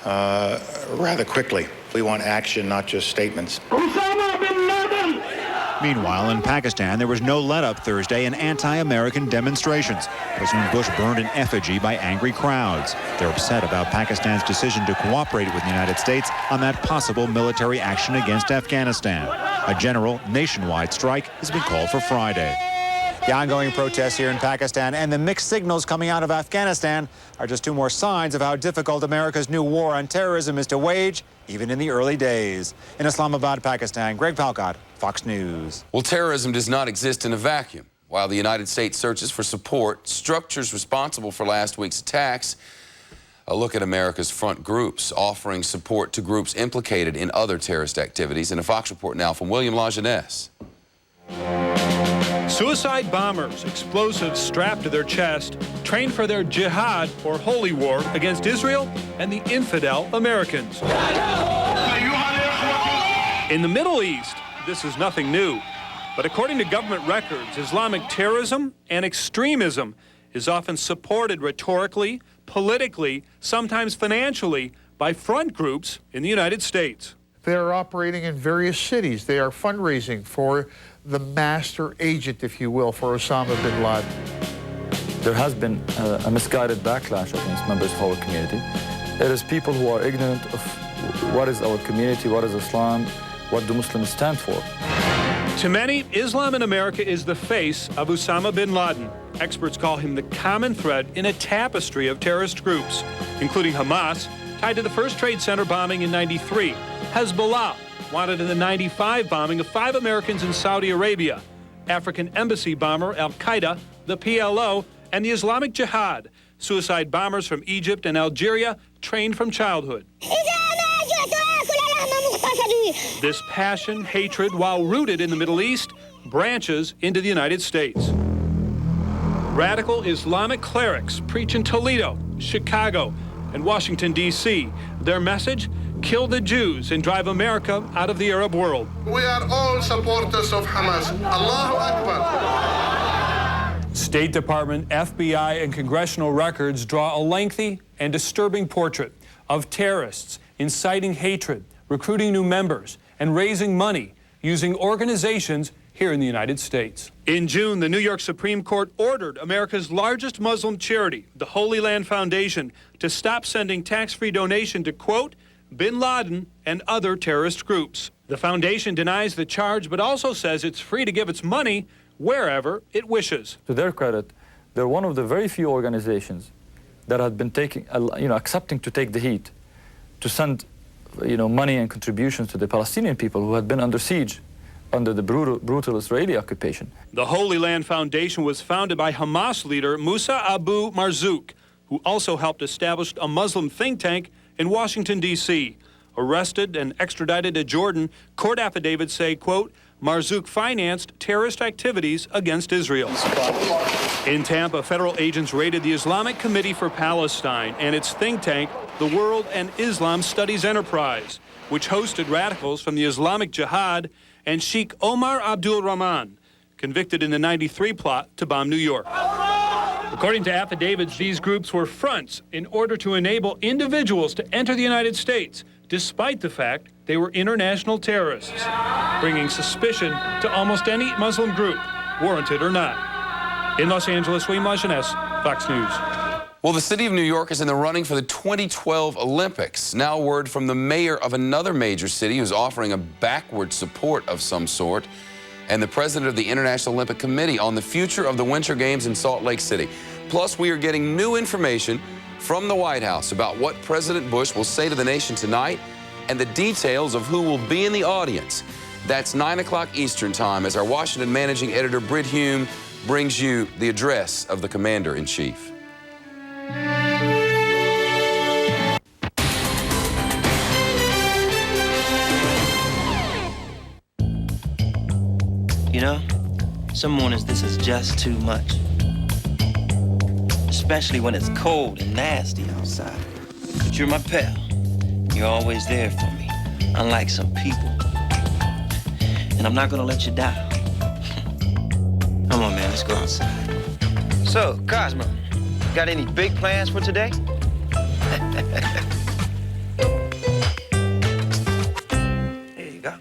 rather quickly. We want action, not just statements. Meanwhile, in Pakistan, there was no let-up Thursday in anti-American demonstrations. President Bush burned an effigy by angry crowds. They're upset about Pakistan's decision to cooperate with the United States on that possible military action against Afghanistan. A general nationwide strike has been called for Friday. The ongoing protests here in Pakistan and the mixed signals coming out of Afghanistan are just two more signs of how difficult America's new war on terrorism is to wage, even in the early days. In Islamabad, Pakistan, Greg Palcott, Fox News. Well, terrorism does not exist in a vacuum. While the United States searches for support, structures responsible for last week's attacks, a look at America's front groups offering support to groups implicated in other terrorist activities. In a Fox report now from William LaJeunesse. Suicide bombers, explosives strapped to their chest, trained for their jihad or holy war against Israel and the infidel Americans. In the Middle East, this is nothing new. But according to government records, Islamic terrorism and extremism is often supported rhetorically, politically, sometimes financially by front groups in the United States. They are operating in various cities. They are fundraising for the master agent, if you will, for Osama bin Laden. There has been a misguided backlash against members of our community. It is people who are ignorant of what is our community, what is Islam, what do Muslims stand for. To many, Islam in America is the face of Osama bin Laden. Experts call him the common thread in a tapestry of terrorist groups, including Hamas, tied to the first Trade Center bombing in '93, Hezbollah, wanted in the '95 bombing of 5 Americans in Saudi Arabia, African embassy bomber Al-Qaeda, the PLO, and the Islamic Jihad, suicide bombers from Egypt and Algeria trained from childhood. This passion, hatred, while rooted in the Middle East, branches into the United States. Radical Islamic clerics preach in Toledo, Chicago, and Washington, D.C. Their message? Kill the Jews and drive America out of the Arab world. We are all supporters of Hamas. Allahu Akbar. State Department, FBI, and congressional records draw a lengthy and disturbing portrait of terrorists inciting hatred, recruiting new members, and raising money using organizations here in the United States. In June, the New York Supreme Court ordered America's largest Muslim charity, the Holy Land Foundation, to stop sending tax-free donation to, quote, bin Laden and other terrorist groups. The foundation denies the charge, but also says it's free to give its money wherever it wishes. To their credit, they're one of the very few organizations that have been accepting to take the heat, to send, money and contributions to the Palestinian people who had been under siege under the brutal Israeli occupation. The Holy Land Foundation was founded by Hamas leader Musa Abu Marzouk, who also helped establish a Muslim think tank in Washington, D.C. Arrested and extradited to Jordan, court affidavits say, quote, Marzouk financed terrorist activities against Israel. In Tampa, federal agents raided the Islamic Committee for Palestine and its think tank, the World and Islam Studies Enterprise, which hosted radicals from the Islamic Jihad and Sheikh Omar Abdul Rahman, convicted in the '93 plot to bomb New York. According to affidavits, these groups were fronts in order to enable individuals to enter the United States, despite the fact they were international terrorists, bringing suspicion to almost any Muslim group, warranted or not. In Los Angeles, William LaJeunesse, Fox News. Well, the city of New York is in the running for the 2012 Olympics. Now word from the mayor of another major city who's offering a backward support of some sort. and the president of the International Olympic Committee on the future of the Winter Games in Salt Lake City. Plus, we are getting new information from the White House about what President Bush will say to the nation tonight and the details of who will be in the audience. That's 9 o'clock Eastern Time as our Washington managing editor, Britt Hume, brings you the address of the Commander-in-Chief. You know, some mornings this is just too much. Especially when it's cold and nasty outside. But you're my pal. You're always there for me, unlike some people. And I'm not gonna let you down. Come on, man, let's go outside. So, Cosmo, got any big plans for today? There you go.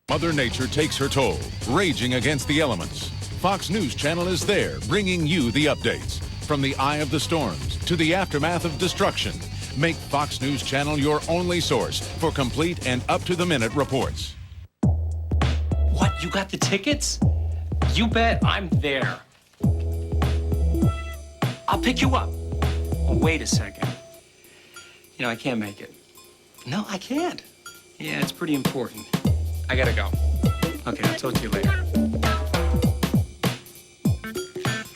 Mother Nature takes her toll, raging against the elements. Fox News Channel is there, bringing you the updates. From the eye of the storms to the aftermath of destruction, make Fox News Channel your only source for complete and up-to-the-minute reports. What, you got the tickets? You bet I'm there. I'll pick you up. Oh, wait a second. You know, I can't make it. No, I can't. Yeah, it's pretty important. I gotta go. Okay, I'll talk to you later.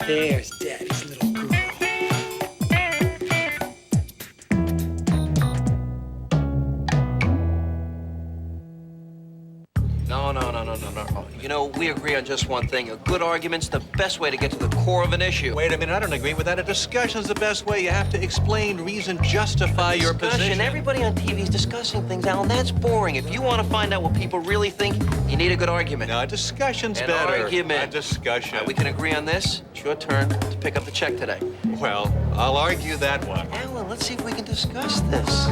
There's Daddy's little girl. No. You know, we agree on just one thing. A good argument's the best way to get to the core of an issue. Wait a minute, I don't agree with that. A discussion's the best way. You have to explain, reason, justify your position. Everybody on TV is discussing things, Alan. That's boring. If you want to find out what people really think, you need a good argument. No, a discussion's better. An argument. A discussion. We can agree on this. It's your turn to pick up the check today. Well, I'll argue that one. Alan, let's see if we can discuss this.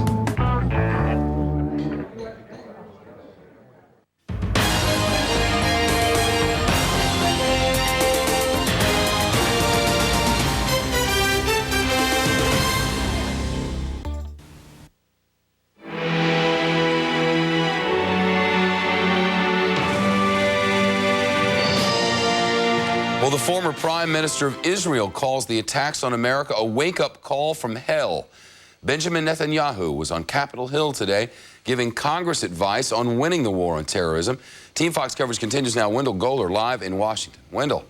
Well, the former Prime Minister of Israel calls the attacks on America a wake-up call from hell. Benjamin Netanyahu was on Capitol Hill today giving Congress advice on winning the war on terrorism. Team Fox coverage continues now. Wendell Goler live in Washington. Wendell.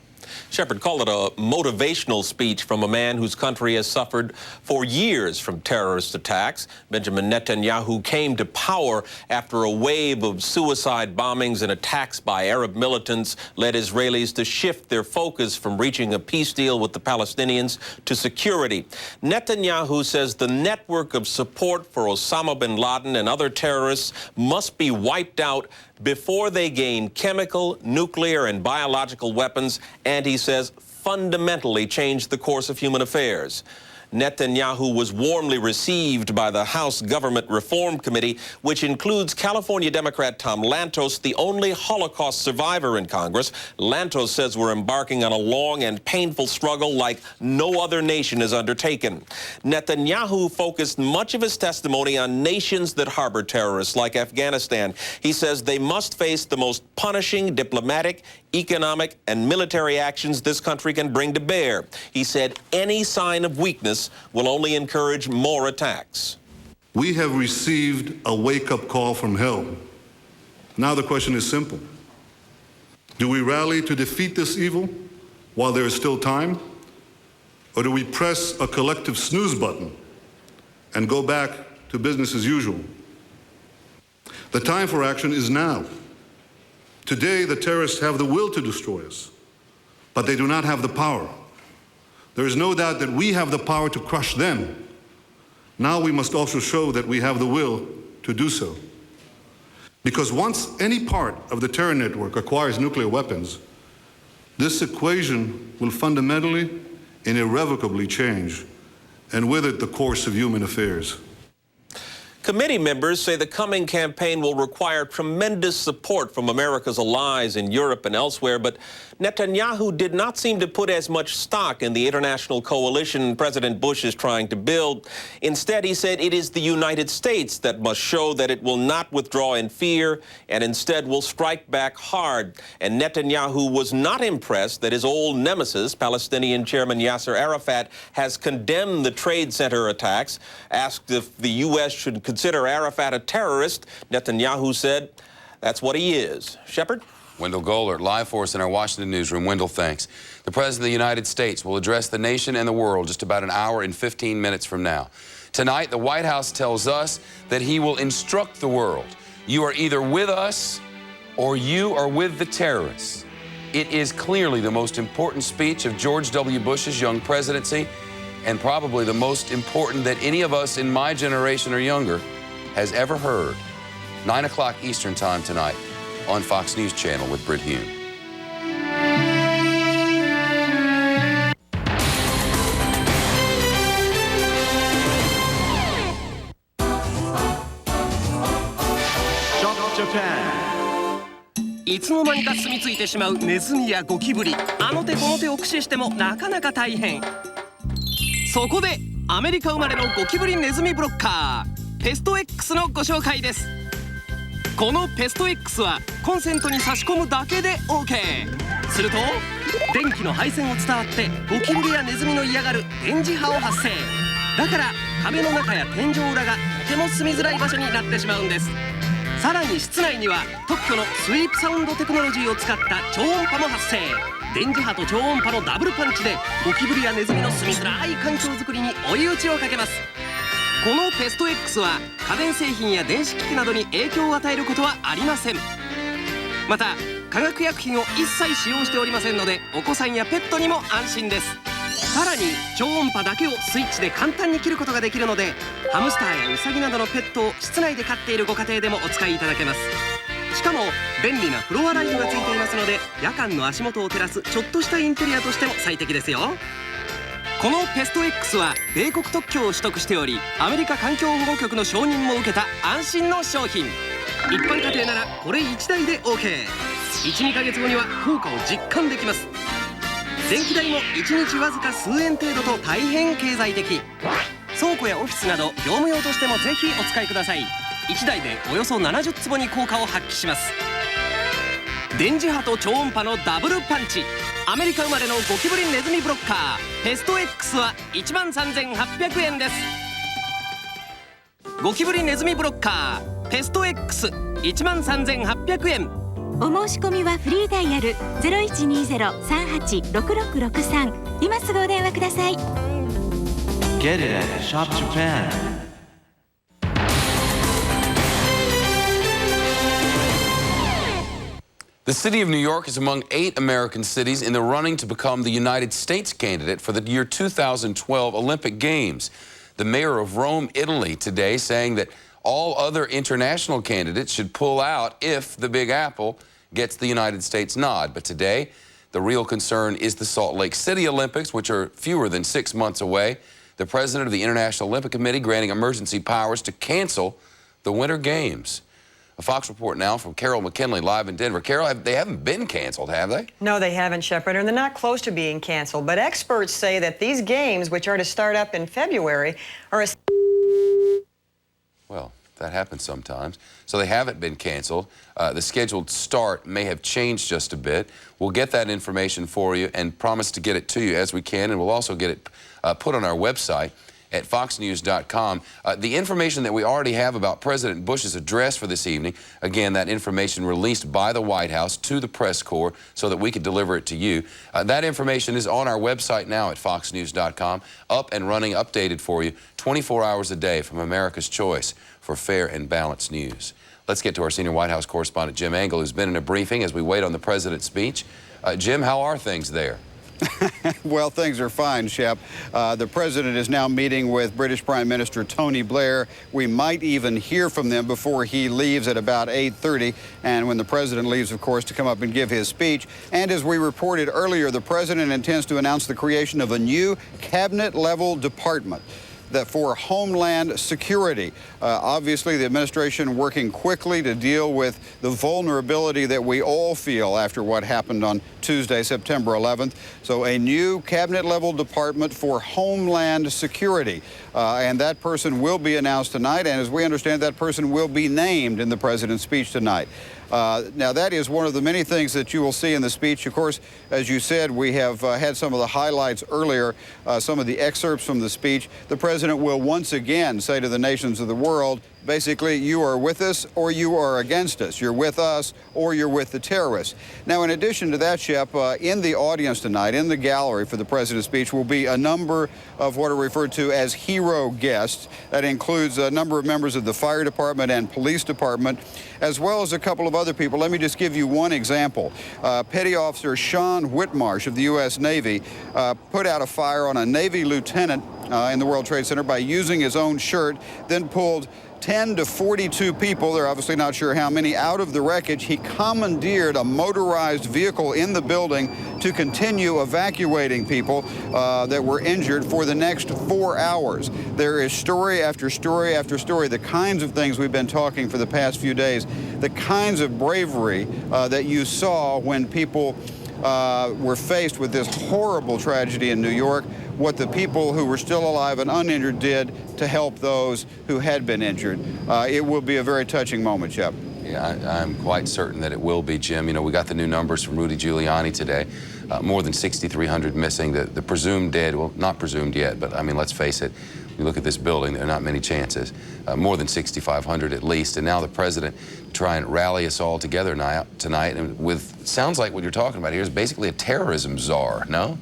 Shepard, call it a motivational speech from a man whose country has suffered for years from terrorist attacks. Benjamin Netanyahu came to power after a wave of suicide bombings and attacks by Arab militants led Israelis to shift their focus from reaching a peace deal with the Palestinians to security. Netanyahu says the network of support for Osama bin Laden and other terrorists must be wiped out before they gain chemical, nuclear, and biological weapons, and he says fundamentally change the course of human affairs. Netanyahu was warmly received by the House Government Reform Committee, which includes California Democrat Tom Lantos, the only Holocaust survivor in Congress. Lantos says we're embarking on a long and painful struggle like no other nation has undertaken. Netanyahu focused much of his testimony on nations that harbor terrorists like Afghanistan. He says they must face the most punishing diplomatic, economic, and military actions this country can bring to bear. He said any sign of weakness will only encourage more attacks. We have received a wake-up call from hell. Now the question is simple. Do we rally to defeat this evil while there is still time? Or do we press a collective snooze button and go back to business as usual? The time for action is now. Today, the terrorists have the will to destroy us, but they do not have the power. There is no doubt that we have the power to crush them. Now we must also show that we have the will to do so. Because once any part of the terror network acquires nuclear weapons, this equation will fundamentally and irrevocably change, and with it the course of human affairs. Committee members say the coming campaign will require tremendous support from America's allies in Europe and elsewhere, but Netanyahu did not seem to put as much stock in the international coalition President Bush is trying to build. Instead, he said it is the United States that must show that it will not withdraw in fear and instead will strike back hard. And Netanyahu was not impressed that his old nemesis, Palestinian Chairman Yasser Arafat, has condemned the trade center attacks. Asked if the U.S. should consider Arafat a terrorist, Netanyahu said that's what he is. Shepard? Wendell Goldert, live for us in our Washington newsroom. Wendell, thanks. The President of the United States will address the nation and the world just about an hour and 15 minutes from now. Tonight, the White House tells us that he will instruct the world. You are either with us or you are with the terrorists. It is clearly the most important speech of George W. Bush's young presidency and probably the most important that any of us in my generation or younger has ever heard. 9 o'clock Eastern Time tonight on Fox News Channel with Britt Hume. Shop Japan. いつの間にか住み着いてしまうネズミやゴキブリ、あの手この手を駆使してもなかなか大変。そこでアメリカ生まれのゴキブリネズミブロッカーペスト X のご紹介です。このペスト X はコンセントに差し込むだけで OK。 すると電気の配線を伝わってゴキブリやネズミの嫌がる電磁波を発生。だから壁の中や天井裏がとても住みづらい場所になってしまうんです。さらに室内には特許のスイープサウンドテクノロジーを使った超音波も発生。電磁波と超音波のダブルパンチでゴキブリやネズミの住みづらい環境づくりに追い打ちをかけます。このペスト X は家電製品や電子機器などに影響を与えることはありません。また化学薬品を一切使用しておりませんのでお子さんやペットにも安心です。さらに超音波だけをスイッチで簡単に切ることができるのでハムスターやウサギなどのペットを室内で飼っているご家庭でもお使いいただけます。しかも便利なフロアライトがついていますので夜間の足元を照らすちょっとしたインテリアとしても最適ですよ。このペスト X は米国特許を取得しておりアメリカ環境保護局の承認も受けた安心の商品。一般家庭ならこれ1台で OK。12 ヶ月後には効果を実感できます。電気代も1日わずか数円程度と大変経済的。倉庫やオフィスなど業務用としてもぜひお使いください。1台でおよそ70坪に効果を発揮します。電磁波と超音波のダブルパンチ。アメリカ生まれのゴキブリネズミブロッカーペスト X は13,800円です。ゴキブリネズミブロッカーペスト X13,800円。お申し込みはフリーダイヤル 0120-386663 今すぐお電話ください。 Get it at Shop Japan. The city of New York is among 8 American cities in the running to become the United States candidate for the year 2012 Olympic Games. The mayor of Rome, Italy, today saying that all other international candidates should pull out if the Big Apple gets the United States nod. But today, the real concern is the Salt Lake City Olympics, which are fewer than 6 months away. The president of the International Olympic Committee granting emergency powers to cancel the Winter Games. A Fox report now from Carol McKinley live in Denver. Carol, they haven't been canceled, have they? No, they haven't, Shepard, and they're not close to being canceled. But experts say that these games, which are to start up in February, are a... Well, that happens sometimes. So they haven't been canceled. The scheduled start may have changed just a bit. We'll get that information for you and promise to get it to you as we can, and we'll also get it put on our website at foxnews.com. The information that we already have about President Bush's address for this evening, again, that information released by the White House to the press corps so that we could deliver it to you. That information is on our website now at foxnews.com, up and running, updated for you 24 hours a day from America's choice for fair and balanced news. Let's get to our senior White House correspondent, Jim Engel, who's been in a briefing as we wait on the president's speech. Jim, how are things there? Well, things are fine, Shep. The president is now meeting with British Prime Minister Tony Blair. We might even hear from them before he leaves at about 8:30, and when the president leaves, of course, to come up and give his speech. And as we reported earlier, the president intends to announce the creation of a new cabinet-level department. for Homeland Security. Obviously, the administration working quickly to deal with the vulnerability that we all feel after what happened on Tuesday, September 11th. So a new cabinet-level department for Homeland Security. And that person will be announced tonight, and as we understand, that person will be named in the president's speech tonight. Now, that is one of the many things that you will see in the speech. Of course, as you said, we have had some of the highlights earlier, some of the excerpts from the speech. The president will once again say to the nations of the world, basically, you are with us or you are against us. You're with us or you're with the terrorists. Now, in addition to that, Shep, in the audience tonight, in the gallery for the president's speech, will be a number of what are referred to as hero guests. That includes a number of members of the fire department and police department, as well as a couple of other people. Let me just give you one example. Petty Officer Sean Whitmarsh of the U.S. Navy put out a fire on a Navy lieutenant in the World Trade Center by using his own shirt, then pulled 10 to 42 people, they're obviously not sure how many, out of the wreckage. He commandeered a motorized vehicle in the building to continue evacuating people that were injured for the next 4 hours. There is story after story after story, the kinds of things we've been talking for the past few days, the kinds of bravery that you saw when people were faced with this horrible tragedy in New York, what the people who were still alive and uninjured did to help those who had been injured. It will be a very touching moment, Shep. Yeah, I'm quite certain that it will be, Jim. You know, we got the new numbers from Rudy Giuliani today. More than 6,300 missing. The presumed dead, well, not presumed yet, but I mean, let's face it. You look at this building, there are not many chances. More than 6,500 at least. And now the president trying to rally us all together tonight, and with, sounds like what you're talking about here is basically a terrorism czar, no?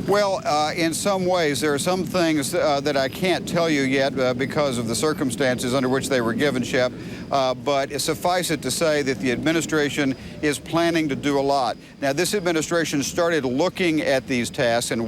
Well, in some ways, there are some things that I can't tell you yet because of the circumstances under which they were given, Shep. But suffice it to say that the administration is planning to do a lot. Now, this administration started looking at these tasks and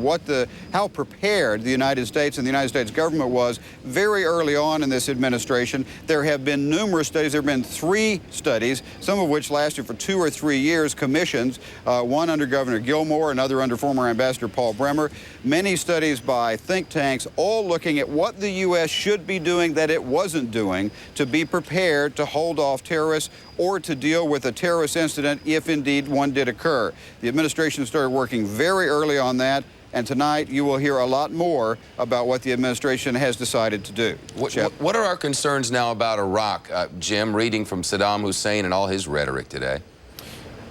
how prepared the United States and the United States government was very early on in this administration. There have been numerous studies. There have been 3 studies, some of which lasted for 2 or 3 years, commissions, one under Governor Gilmore, another under former Ambassador Paul Bremer. Many studies by think tanks, all looking at what the U.S. should be doing that it wasn't doing to be prepared to hold off terrorists or to deal with a terrorist incident if indeed one did occur. The administration started working very early on that, and tonight you will hear a lot more about what the administration has decided to do. What are our concerns now about Iraq, Jim, reading from Saddam Hussein and all his rhetoric today?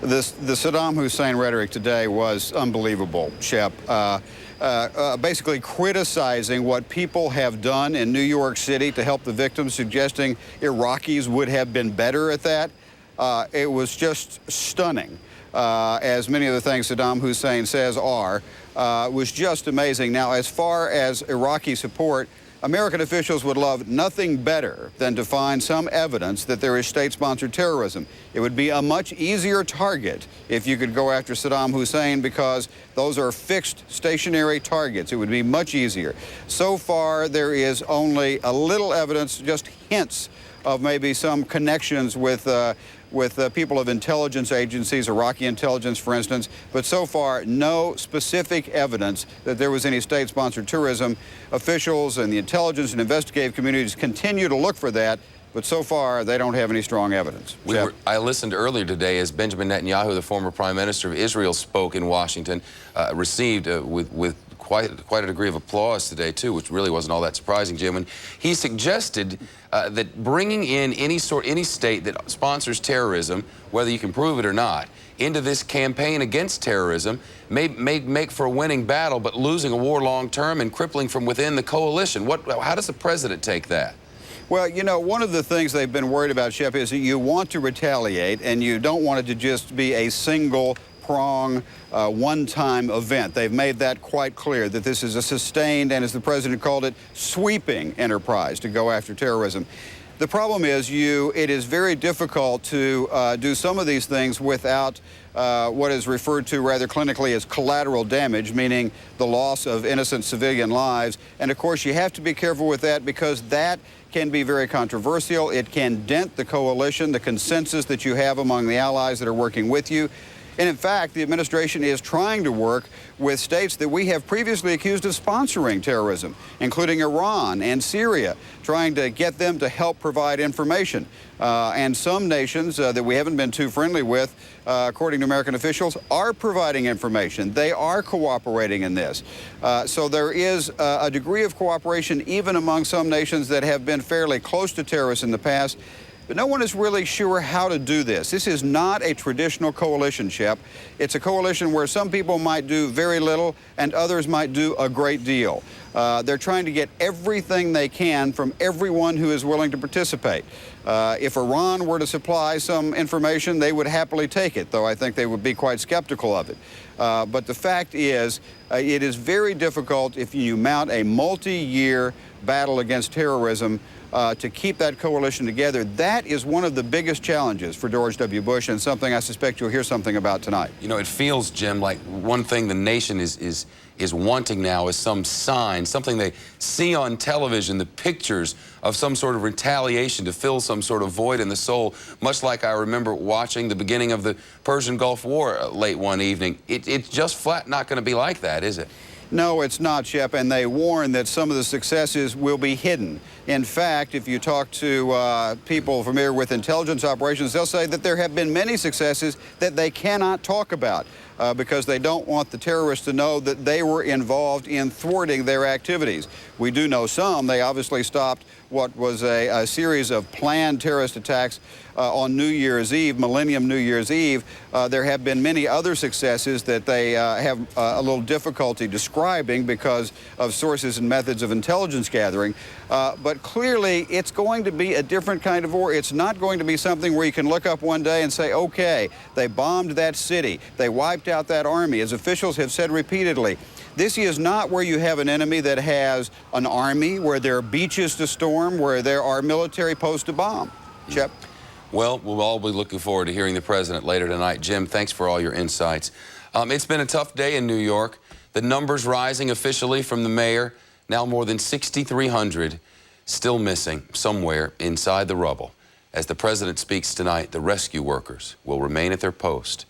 The Saddam Hussein rhetoric today was unbelievable, Shep. Basically criticizing what people have done in New York City to help the victims, suggesting Iraqis would have been better at that. It was just stunning, as many of the things Saddam Hussein says are. Was just amazing. Now, as far as Iraqi support, American officials would love nothing better than to find some evidence that there is state-sponsored terrorism. It would be a much easier target if you could go after Saddam Hussein because those are fixed, stationary targets. It would be much easier. So far, there is only a little evidence, just hints of maybe some connections with people of intelligence agencies, Iraqi intelligence, for instance, but so far, no specific evidence that there was any state-sponsored terrorism. Officials and the intelligence and investigative communities continue to look for that, but so far, they don't have any strong evidence. I listened earlier today as Benjamin Netanyahu, the former prime minister of Israel, spoke in Washington, received with quite a degree of applause today, too, which really wasn't all that surprising, Jim. And he suggested that bringing in any state that sponsors terrorism, whether you can prove it or not, into this campaign against terrorism may make for a winning battle, but losing a war long term and crippling from within the coalition. How does the president take that? Well, you know, one of the things they've been worried about, Shep, is that you want to retaliate and you don't want it to just be a single prong, one-time event. They've made that quite clear, that this is a sustained and, as the president called it, sweeping enterprise to go after terrorism. The problem is it is very difficult to do some of these things without what is referred to rather clinically as collateral damage, meaning the loss of innocent civilian lives. And of course, you have to be careful with that because that can be very controversial. It can dent the coalition, the consensus that you have among the allies that are working with you. And in fact, the administration is trying to work with states that we have previously accused of sponsoring terrorism, including Iran and Syria, trying to get them to help provide information. And some nations that we haven't been too friendly with, according to American officials, are providing information. They are cooperating in this. So there is a degree of cooperation even among some nations that have been fairly close to terrorists in the past. But no one is really sure how to do this. This is not a traditional coalition, Shep. It's a coalition where some people might do very little and others might do a great deal. They're trying to get everything they can from everyone who is willing to participate. If Iran were to supply some information, they would happily take it, though I think they would be quite skeptical of it. But the fact is, it is very difficult if you mount a multi-year battle against terrorism to keep that coalition together. That is one of the biggest challenges for George W. Bush, and something I suspect you'll hear something about tonight. You know, it feels, Jim, like one thing the nation is wanting now is some sign, something they see on television, the pictures of some sort of retaliation to fill some sort of void in the soul, much like I remember watching the beginning of the Persian Gulf War late one evening. It's just flat not going to be like that, is it? No, it's not, Shep, and they warn that some of the successes will be hidden. In fact, if you talk to people familiar with intelligence operations, they'll say that there have been many successes that they cannot talk about because they don't want the terrorists to know that they were involved in thwarting their activities. We do know some. They obviously stopped what was a series of planned terrorist attacks on New Year's Eve, Millennium New Year's Eve. There have been many other successes that they have a little difficulty describing because of sources and methods of intelligence gathering. But clearly, it's going to be a different kind of war. It's not going to be something where you can look up one day and say, okay, they bombed that city, they wiped out that army, as officials have said repeatedly. This is not where you have an enemy that has an army, where there are beaches to storm, where there are military posts to bomb. Shep? Well, we'll all be looking forward to hearing the president later tonight. Jim, thanks for all your insights. It's been a tough day in New York. The numbers rising officially from the mayor, now more than 6,300 still missing somewhere inside the rubble. As the president speaks tonight, the rescue workers will remain at their post.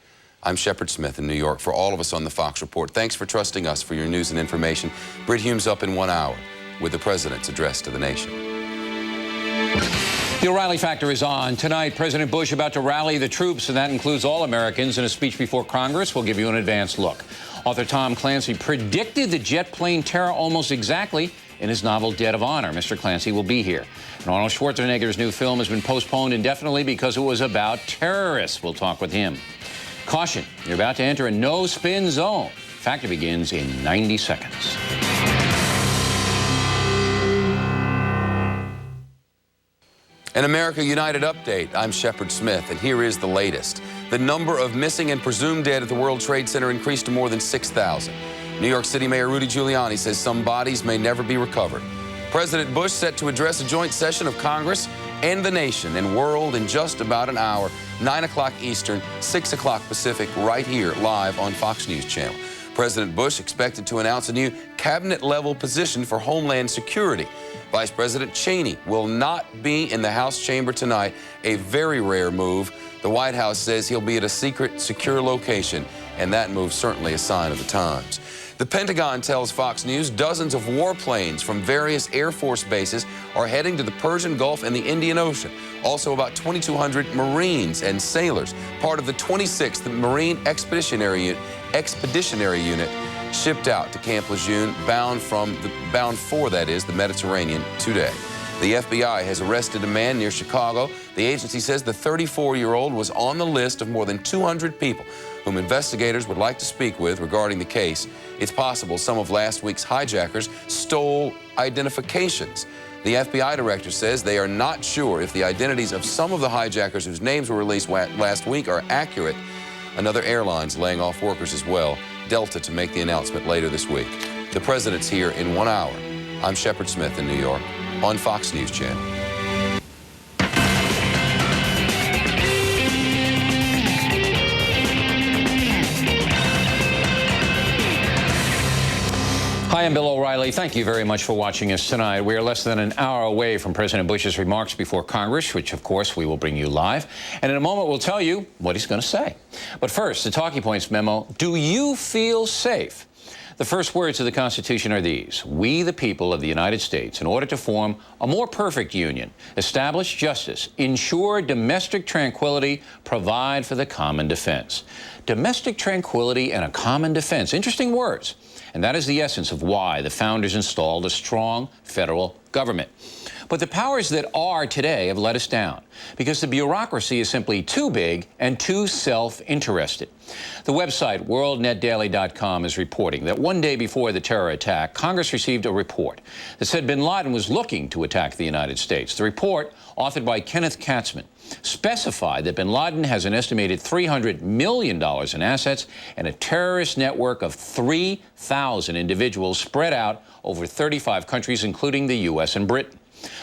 I'm Shepard Smith in New York. For all of us on the Fox Report, thanks for trusting us for your news and information. Britt Hume's up in 1 hour with the president's address to the nation. The O'Reilly Factor is on. Tonight, President Bush about to rally the troops, and that includes all Americans, in a speech before Congress. We'll give you an advanced look. Author Tom Clancy predicted the jet plane terror almost exactly in his novel Debt of Honor. Mr. Clancy will be here. And Arnold Schwarzenegger's new film has been postponed indefinitely because it was about terrorists. We'll talk with him. Caution, you're about to enter a no-spin zone. Factor begins in 90 seconds. An America United update. I'm Shepard Smith, and here is the latest. The number of missing and presumed dead at the World Trade Center increased to more than 6,000. New York City Mayor Rudy Giuliani says some bodies may never be recovered. President Bush set to address a joint session of Congress and the nation and world in just about an hour, 9 o'clock Eastern, 6 o'clock Pacific, right here live on Fox News Channel. President Bush expected to announce a new cabinet-level position for Homeland Security. Vice President Cheney will not be in the House chamber tonight, a very rare move. The White House says he'll be at a secret, secure location, and that move certainly a sign of the times. The Pentagon tells Fox News dozens of warplanes from various Air Force bases are heading to the Persian Gulf and the Indian Ocean. Also, about 2,200 Marines and sailors, part of the 26th Marine Expeditionary Unit, shipped out to Camp Lejeune, bound for the Mediterranean today. The FBI has arrested a man near Chicago. The agency says the 34-year-old was on the list of more than 200 people whom investigators would like to speak with regarding the case. It's possible some of last week's hijackers stole identifications. The FBI director says they are not sure if the identities of some of the hijackers whose names were released last week are accurate. Another airline's laying off workers as well, Delta to make the announcement later this week. The president's here in 1 hour. I'm Shepard Smith in New York on Fox News Channel. Hi, I am Bill O'Reilly. Thank you very much for watching us tonight. We are less than an hour away from President Bush's remarks before Congress, which, of course, we will bring you live. And in a moment, we'll tell you what he's going to say. But first, the talking points memo. Do you feel safe? The first words of the Constitution are these: we, the people of the United States, in order to form a more perfect union, establish justice, ensure domestic tranquility, provide for the common defense. Domestic tranquility and a common defense. Interesting words. And that is the essence of why the founders installed a strong federal government. But the powers that are today have let us down because the bureaucracy is simply too big and too self-interested. The website worldnetdaily.com is reporting that one day before the terror attack, Congress received a report that said bin Laden was looking to attack the United States. The report, authored by Kenneth Katzman, specified that bin Laden has an estimated $300 million in assets and a terrorist network of 3,000 individuals spread out over 35 countries, including the U.S. and Britain.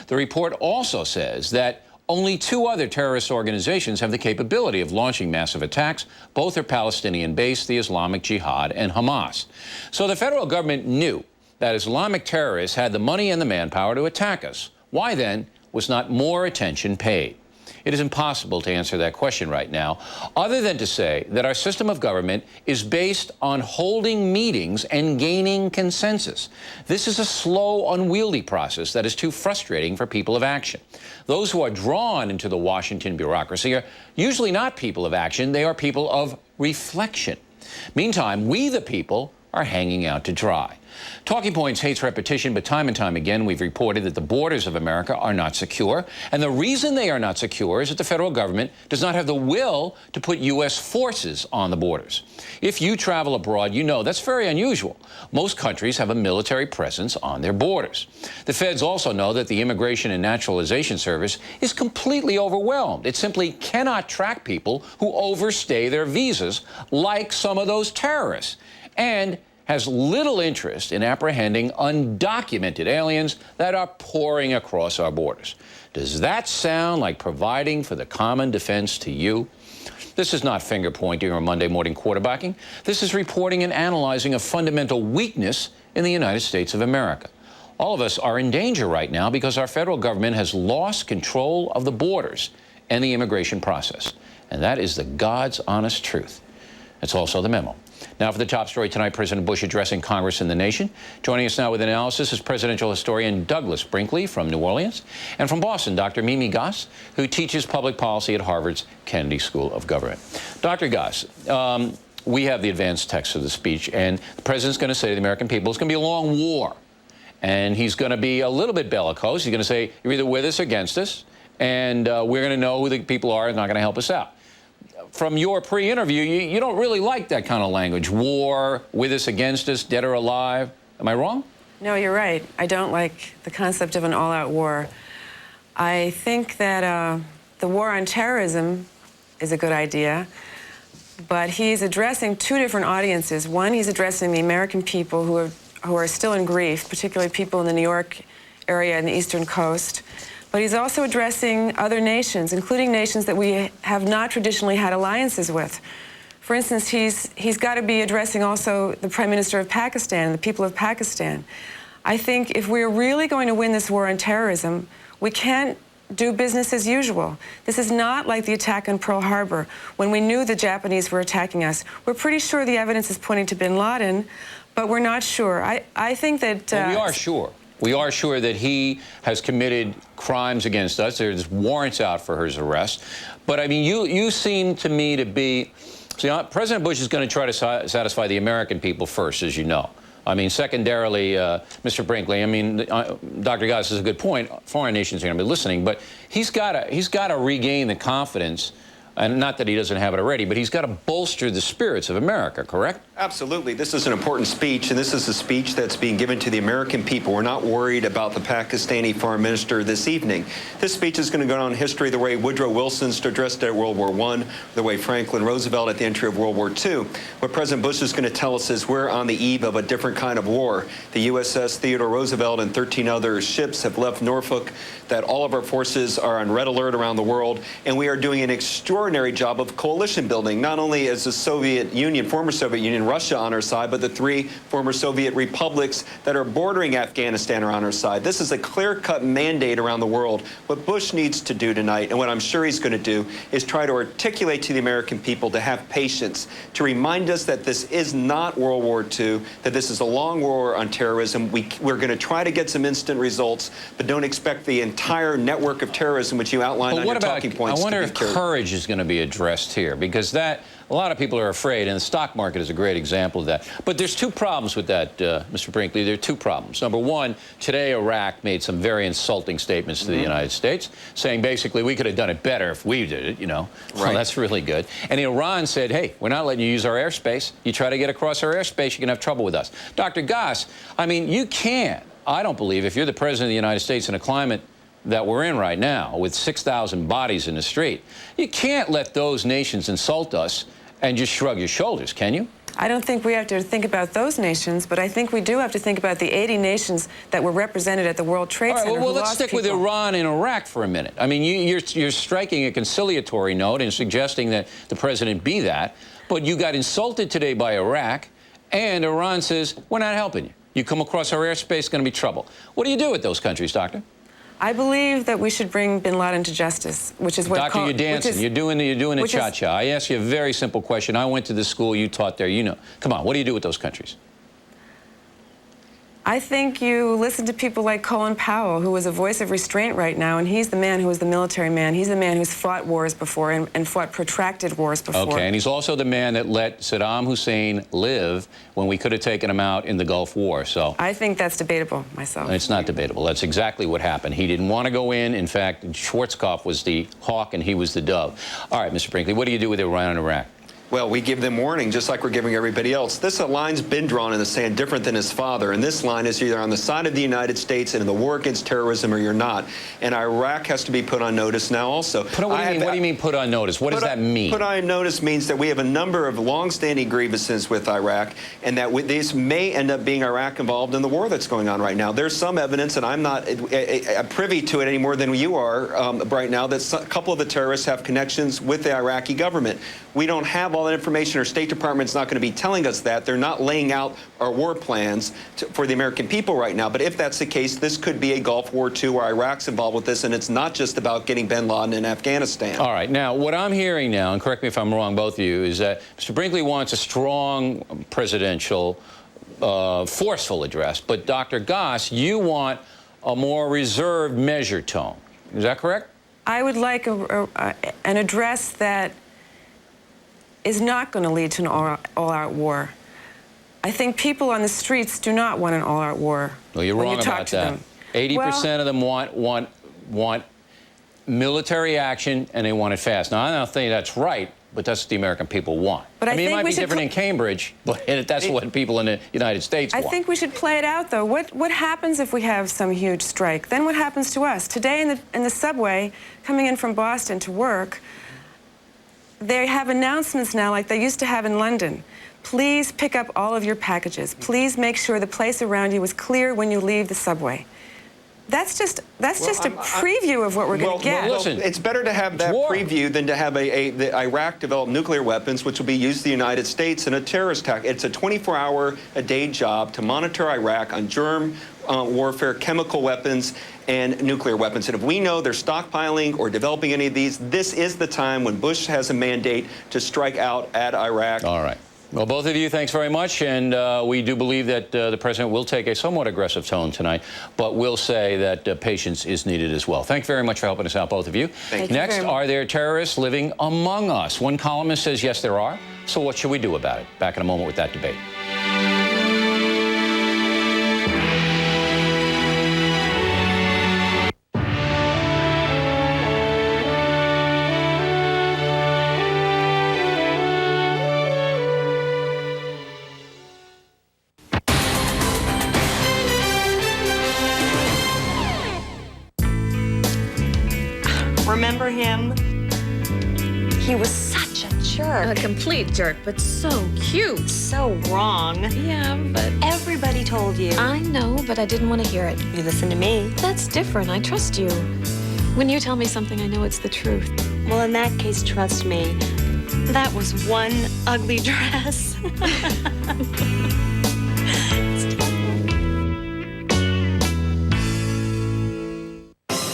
The report also says that only 2 other terrorist organizations have the capability of launching massive attacks. Both are Palestinian-based, the Islamic Jihad and Hamas. So the federal government knew that Islamic terrorists had the money and the manpower to attack us. Why, then, was not more attention paid? It is impossible to answer that question right now, other than to say that our system of government is based on holding meetings and gaining consensus. This is a slow, unwieldy process that is too frustrating for people of action. Those who are drawn into the Washington bureaucracy are usually not people of action, they are people of reflection. Meantime, we, the people, are hanging out to dry. Talking Points hates repetition, but time and time again we've reported that the borders of America are not secure. And the reason they are not secure is that the federal government does not have the will to put U.S. forces on the borders. If you travel abroad, you know that's very unusual. Most countries have a military presence on their borders. The feds also know that the Immigration and Naturalization Service is completely overwhelmed. It simply cannot track people who overstay their visas, like some of those terrorists, and has little interest in apprehending undocumented aliens that are pouring across our borders. Does that sound like providing for the common defense to you? This is not finger-pointing or Monday morning quarterbacking. This is reporting and analyzing a fundamental weakness in the United States of America. All of us are in danger right now because our federal government has lost control of the borders and the immigration process. And that is the God's honest truth. It's also the memo. Now for the top story tonight, President Bush addressing Congress and the nation. Joining us now with analysis is presidential historian Douglas Brinkley from New Orleans. And from Boston, Dr. Mimi Goss, who teaches public policy at Harvard's Kennedy School of Government. Dr. Goss, we have the advanced text of the speech, and the president's going to say to the American people, it's going to be a long war. And he's going to be a little bit bellicose. He's going to say, you're either with us or against us, and we're going to know who the people are and not going to help us out. From your pre-interview, you don't really like that kind of language. War, with us, against us, dead or alive. Am I wrong? No, you're right. I don't like the concept of an all-out war. I think that the war on terrorism is a good idea, but he's addressing 2 different audiences. One, he's addressing the American people who are still in grief, particularly people in the New York area and the Eastern Coast. But he's also addressing other nations, including nations that we have not traditionally had alliances with. For instance, he's got to be addressing also the Prime Minister of Pakistan, the people of Pakistan. I think if we're really going to win this war on terrorism, we can't do business as usual. This is not like the attack on Pearl Harbor, when we knew the Japanese were attacking us. We're pretty sure the evidence is pointing to bin Laden, but we're not sure. I think that... Well, we are sure. We are sure that he has committed crimes against us. There's warrants out for his arrest. But, I mean, you seem to me to be... See, President Bush is going to try to satisfy the American people first, as you know. I mean, secondarily, Mr. Brinkley, I mean, Dr. Goss is a good point. Foreign nations are going to be listening. But he's got to regain the confidence, and not that he doesn't have it already, but he's got to bolster the spirits of America, correct? Absolutely. This is an important speech, and this is a speech that's being given to the American people. We're not worried about the Pakistani foreign minister this evening. This speech is going to go down in history the way Woodrow Wilson addressed it at World War I, the way Franklin Roosevelt at the entry of World War II. What President Bush is going to tell us is we're on the eve of a different kind of war. The USS Theodore Roosevelt and 13 other ships have left Norfolk, that all of our forces are on red alert around the world, and we are doing an extraordinary job of coalition building, not only as the Soviet Union, former Soviet Union, Russia on our side, but the 3 former Soviet republics that are bordering Afghanistan are on our side. This is a clear-cut mandate around the world. What Bush needs to do tonight, and what I'm sure he's going to do, is try to articulate to the American people to have patience, to remind us that this is not World War II, that this is a long war on terrorism. We're going to try to get some instant results, but don't expect the entire network of terrorism, which you outlined on your talking points. I wonder if courage is going to be addressed here, because a lot of people are afraid, and the stock market is a great example of that. But there's 2 problems with that, Mr. Brinkley. There are 2 problems. Number one, today Iraq made some very insulting statements to the United States, saying basically we could have done it better if we did it, you know. Right. Well, that's really good. And Iran said, hey, we're not letting you use our airspace. You try to get across our airspace, you're going to have trouble with us. Dr. Goss, I mean, you can't, I don't believe, if you're the President of the United States in a climate that we're in right now, with 6,000 bodies in the street, you can't let those nations insult us and just shrug your shoulders, can you? I don't think we have to think about those nations, but I think we do have to think about the 80 nations that were represented at the World Trade Center. Well, let's stick with Iran and Iraq for a minute. I mean, you're striking a conciliatory note and suggesting that the president be that, but you got insulted today by Iraq, and Iran says, we're not helping you. You come across our airspace, it's going to be trouble. What do you do with those countries, Doctor? I believe that we should bring bin Laden to justice, which is what... Doctor, you're dancing. You're doing the cha-cha. I asked you a very simple question. I went to the school you taught there. You know. Come on, what do you do with those countries? I think you listen to people like Colin Powell, who is a voice of restraint right now, and he's the man who is the military man. He's the man who's fought wars before and fought protracted wars before. Okay, and he's also the man that let Saddam Hussein live when we could have taken him out in the Gulf War. So I think that's debatable myself. It's not debatable. That's exactly what happened. He didn't want to go in. In fact, Schwarzkopf was the hawk and he was the dove. All right, Mr. Brinkley, what do you do with Iran and Iraq? Well, we give them warning, just like we're giving everybody else. This line's been drawn in the sand different than his father, and this line is either on the side of the United States and in the war against terrorism, or you're not. And Iraq has to be put on notice now also. What do you mean put on notice? What does that mean? Put on notice means that we have a number of long-standing grievances with Iraq, and that this may end up being Iraq involved in the war that's going on right now. There's some evidence, and I'm not privy to it any more than you are right now, that a couple of the terrorists have connections with the Iraqi government. We don't have all that information. Our State Department's not going to be telling us that. They're not laying out our war plans for the American people right now. But if that's the case, this could be a Gulf War II where Iraq's involved with this, and it's not just about getting bin Laden in Afghanistan. All right. Now, what I'm hearing now, and correct me if I'm wrong, both of you, is that Mr. Brinkley wants a strong presidential, forceful address. But Dr. Goss, you want a more reserved, measured tone. Is that correct? I would like an address that is not going to lead to an all-out war. I think people on the streets do not want an all-out war. Well, you're wrong about that. 80% of them want military action, and they want it fast. Now, I don't think that's right, but that's what the American people want. But I mean, it might be different in Cambridge, but that's what people in the United States want. I think we should play it out, though. What happens if we have some huge strike? Then what happens to us? Today in the subway, coming in from Boston to work, they have announcements now like they used to have in London. Please pick up all of your packages. Please make sure the place around you is clear when you leave the subway. That's just a preview of what we're going to get. Well, listen, it's better to have that preview than to have the Iraq develop nuclear weapons, which will be used in the United States in a terrorist attack. It's a 24-hour-a-day job to monitor Iraq on germ warfare, chemical weapons, and nuclear weapons. And if we know they're stockpiling or developing any of these, this is the time when Bush has a mandate to strike out at Iraq. All right. Well, both of you, thanks very much. And we do believe that the president will take a somewhat aggressive tone tonight, but we'll say that patience is needed as well. Thank you very much for helping us out, both of you. Thank you. Next, are there terrorists living among us? One columnist says, yes, there are. So what should we do about it? Back in a moment with that debate. Remember him? He was such a jerk. A complete jerk, but so cute. So wrong. Yeah, but everybody told you. I know, but I didn't want to hear it. You listen to me. That's different. I trust you. When you tell me something, I know it's the truth. Well, in that case, trust me. That was one ugly dress.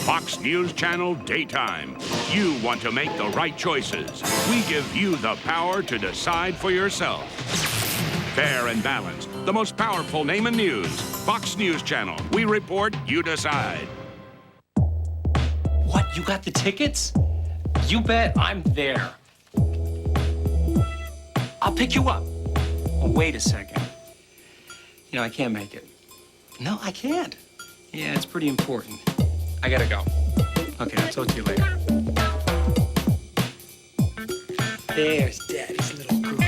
Fox News Channel Daytime. You want to make the right choices. We give you the power to decide for yourself. Fair and balanced. The most powerful name in news. Fox News Channel. We report, you decide. What? You got the tickets? You bet I'm there. I'll pick you up. Oh, wait a second. You know, I can't make it. No, I can't. Yeah, it's pretty important. I gotta go. Okay, I'll talk to you later. There's Daddy's little girl.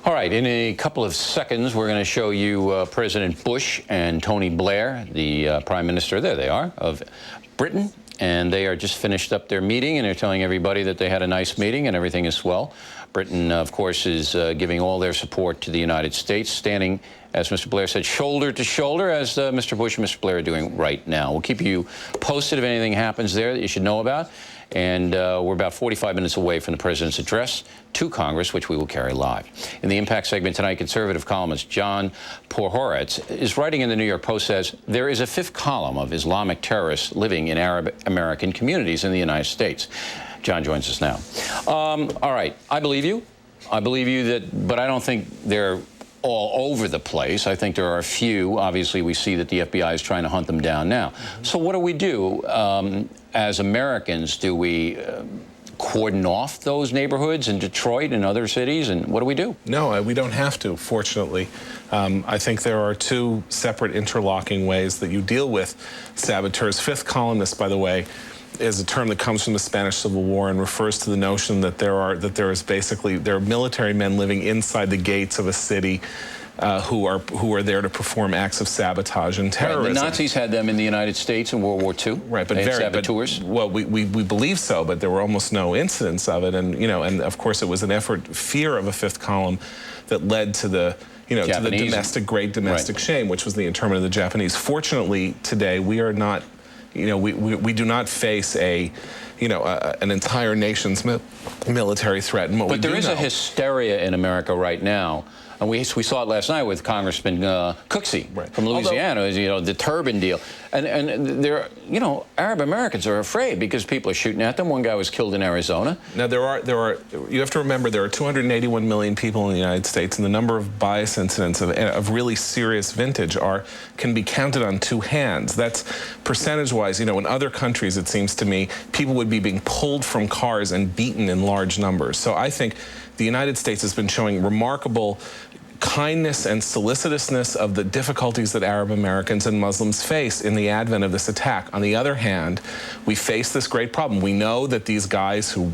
All right, in a couple of seconds, we're going to show you President Bush and Tony Blair, the Prime Minister, there they are, of Britain. And they are just finished up their meeting, and they're telling everybody that they had a nice meeting and everything is swell. Britain, of course, is giving all their support to the United States, standing, as Mr. Blair said, shoulder to shoulder, as Mr. Bush and Mr. Blair are doing right now. We'll keep you posted if anything happens there that you should know about. And we're about 45 minutes away from the president's address to Congress, which we will carry live. In the Impact segment tonight, conservative columnist John Podhoretz is writing in the New York Post, says there is a fifth column of Islamic terrorists living in Arab American communities in the United States. John joins us now. All right, I believe you. I believe you that, but I don't think they're all over the place. I think there are a few. Obviously, we see that the FBI is trying to hunt them down now. So what do we do as Americans? Do we cordon off those neighborhoods in Detroit and other cities, and what do we do? No, we don't have to, fortunately. I think there are two separate interlocking ways that you deal with saboteurs. Fifth columnist, by the way, is a term that comes from the Spanish Civil War and refers to the notion that there are military men living inside the gates of a city who are there to perform acts of sabotage and terrorism. Right, the Nazis had them in the United States in World War II. Right, but they very saboteurs. Well, we believe so, but there were almost no incidents of it, and and of course it was an fear of a fifth column that led to the to the great domestic shame, which was the internment of the Japanese. Fortunately, today we are not. We do not face an entire nation's military threat. And but there is a hysteria in America right now. And we saw it last night with Congressman Cooksey from Louisiana, the turban deal. And there, Arab Americans are afraid because people are shooting at them. One guy was killed in Arizona. Now you have to remember there are 281 million people in the United States, and the number of bias incidents of really serious vintage can be counted on two hands. That's percentage-wise. In other countries, it seems to me, people would be being pulled from cars and beaten in large numbers. So I think the United States has been showing remarkable kindness and solicitousness of the difficulties that Arab Americans and Muslims face in the advent of this attack. On the other hand, we face this great problem. We know that these guys who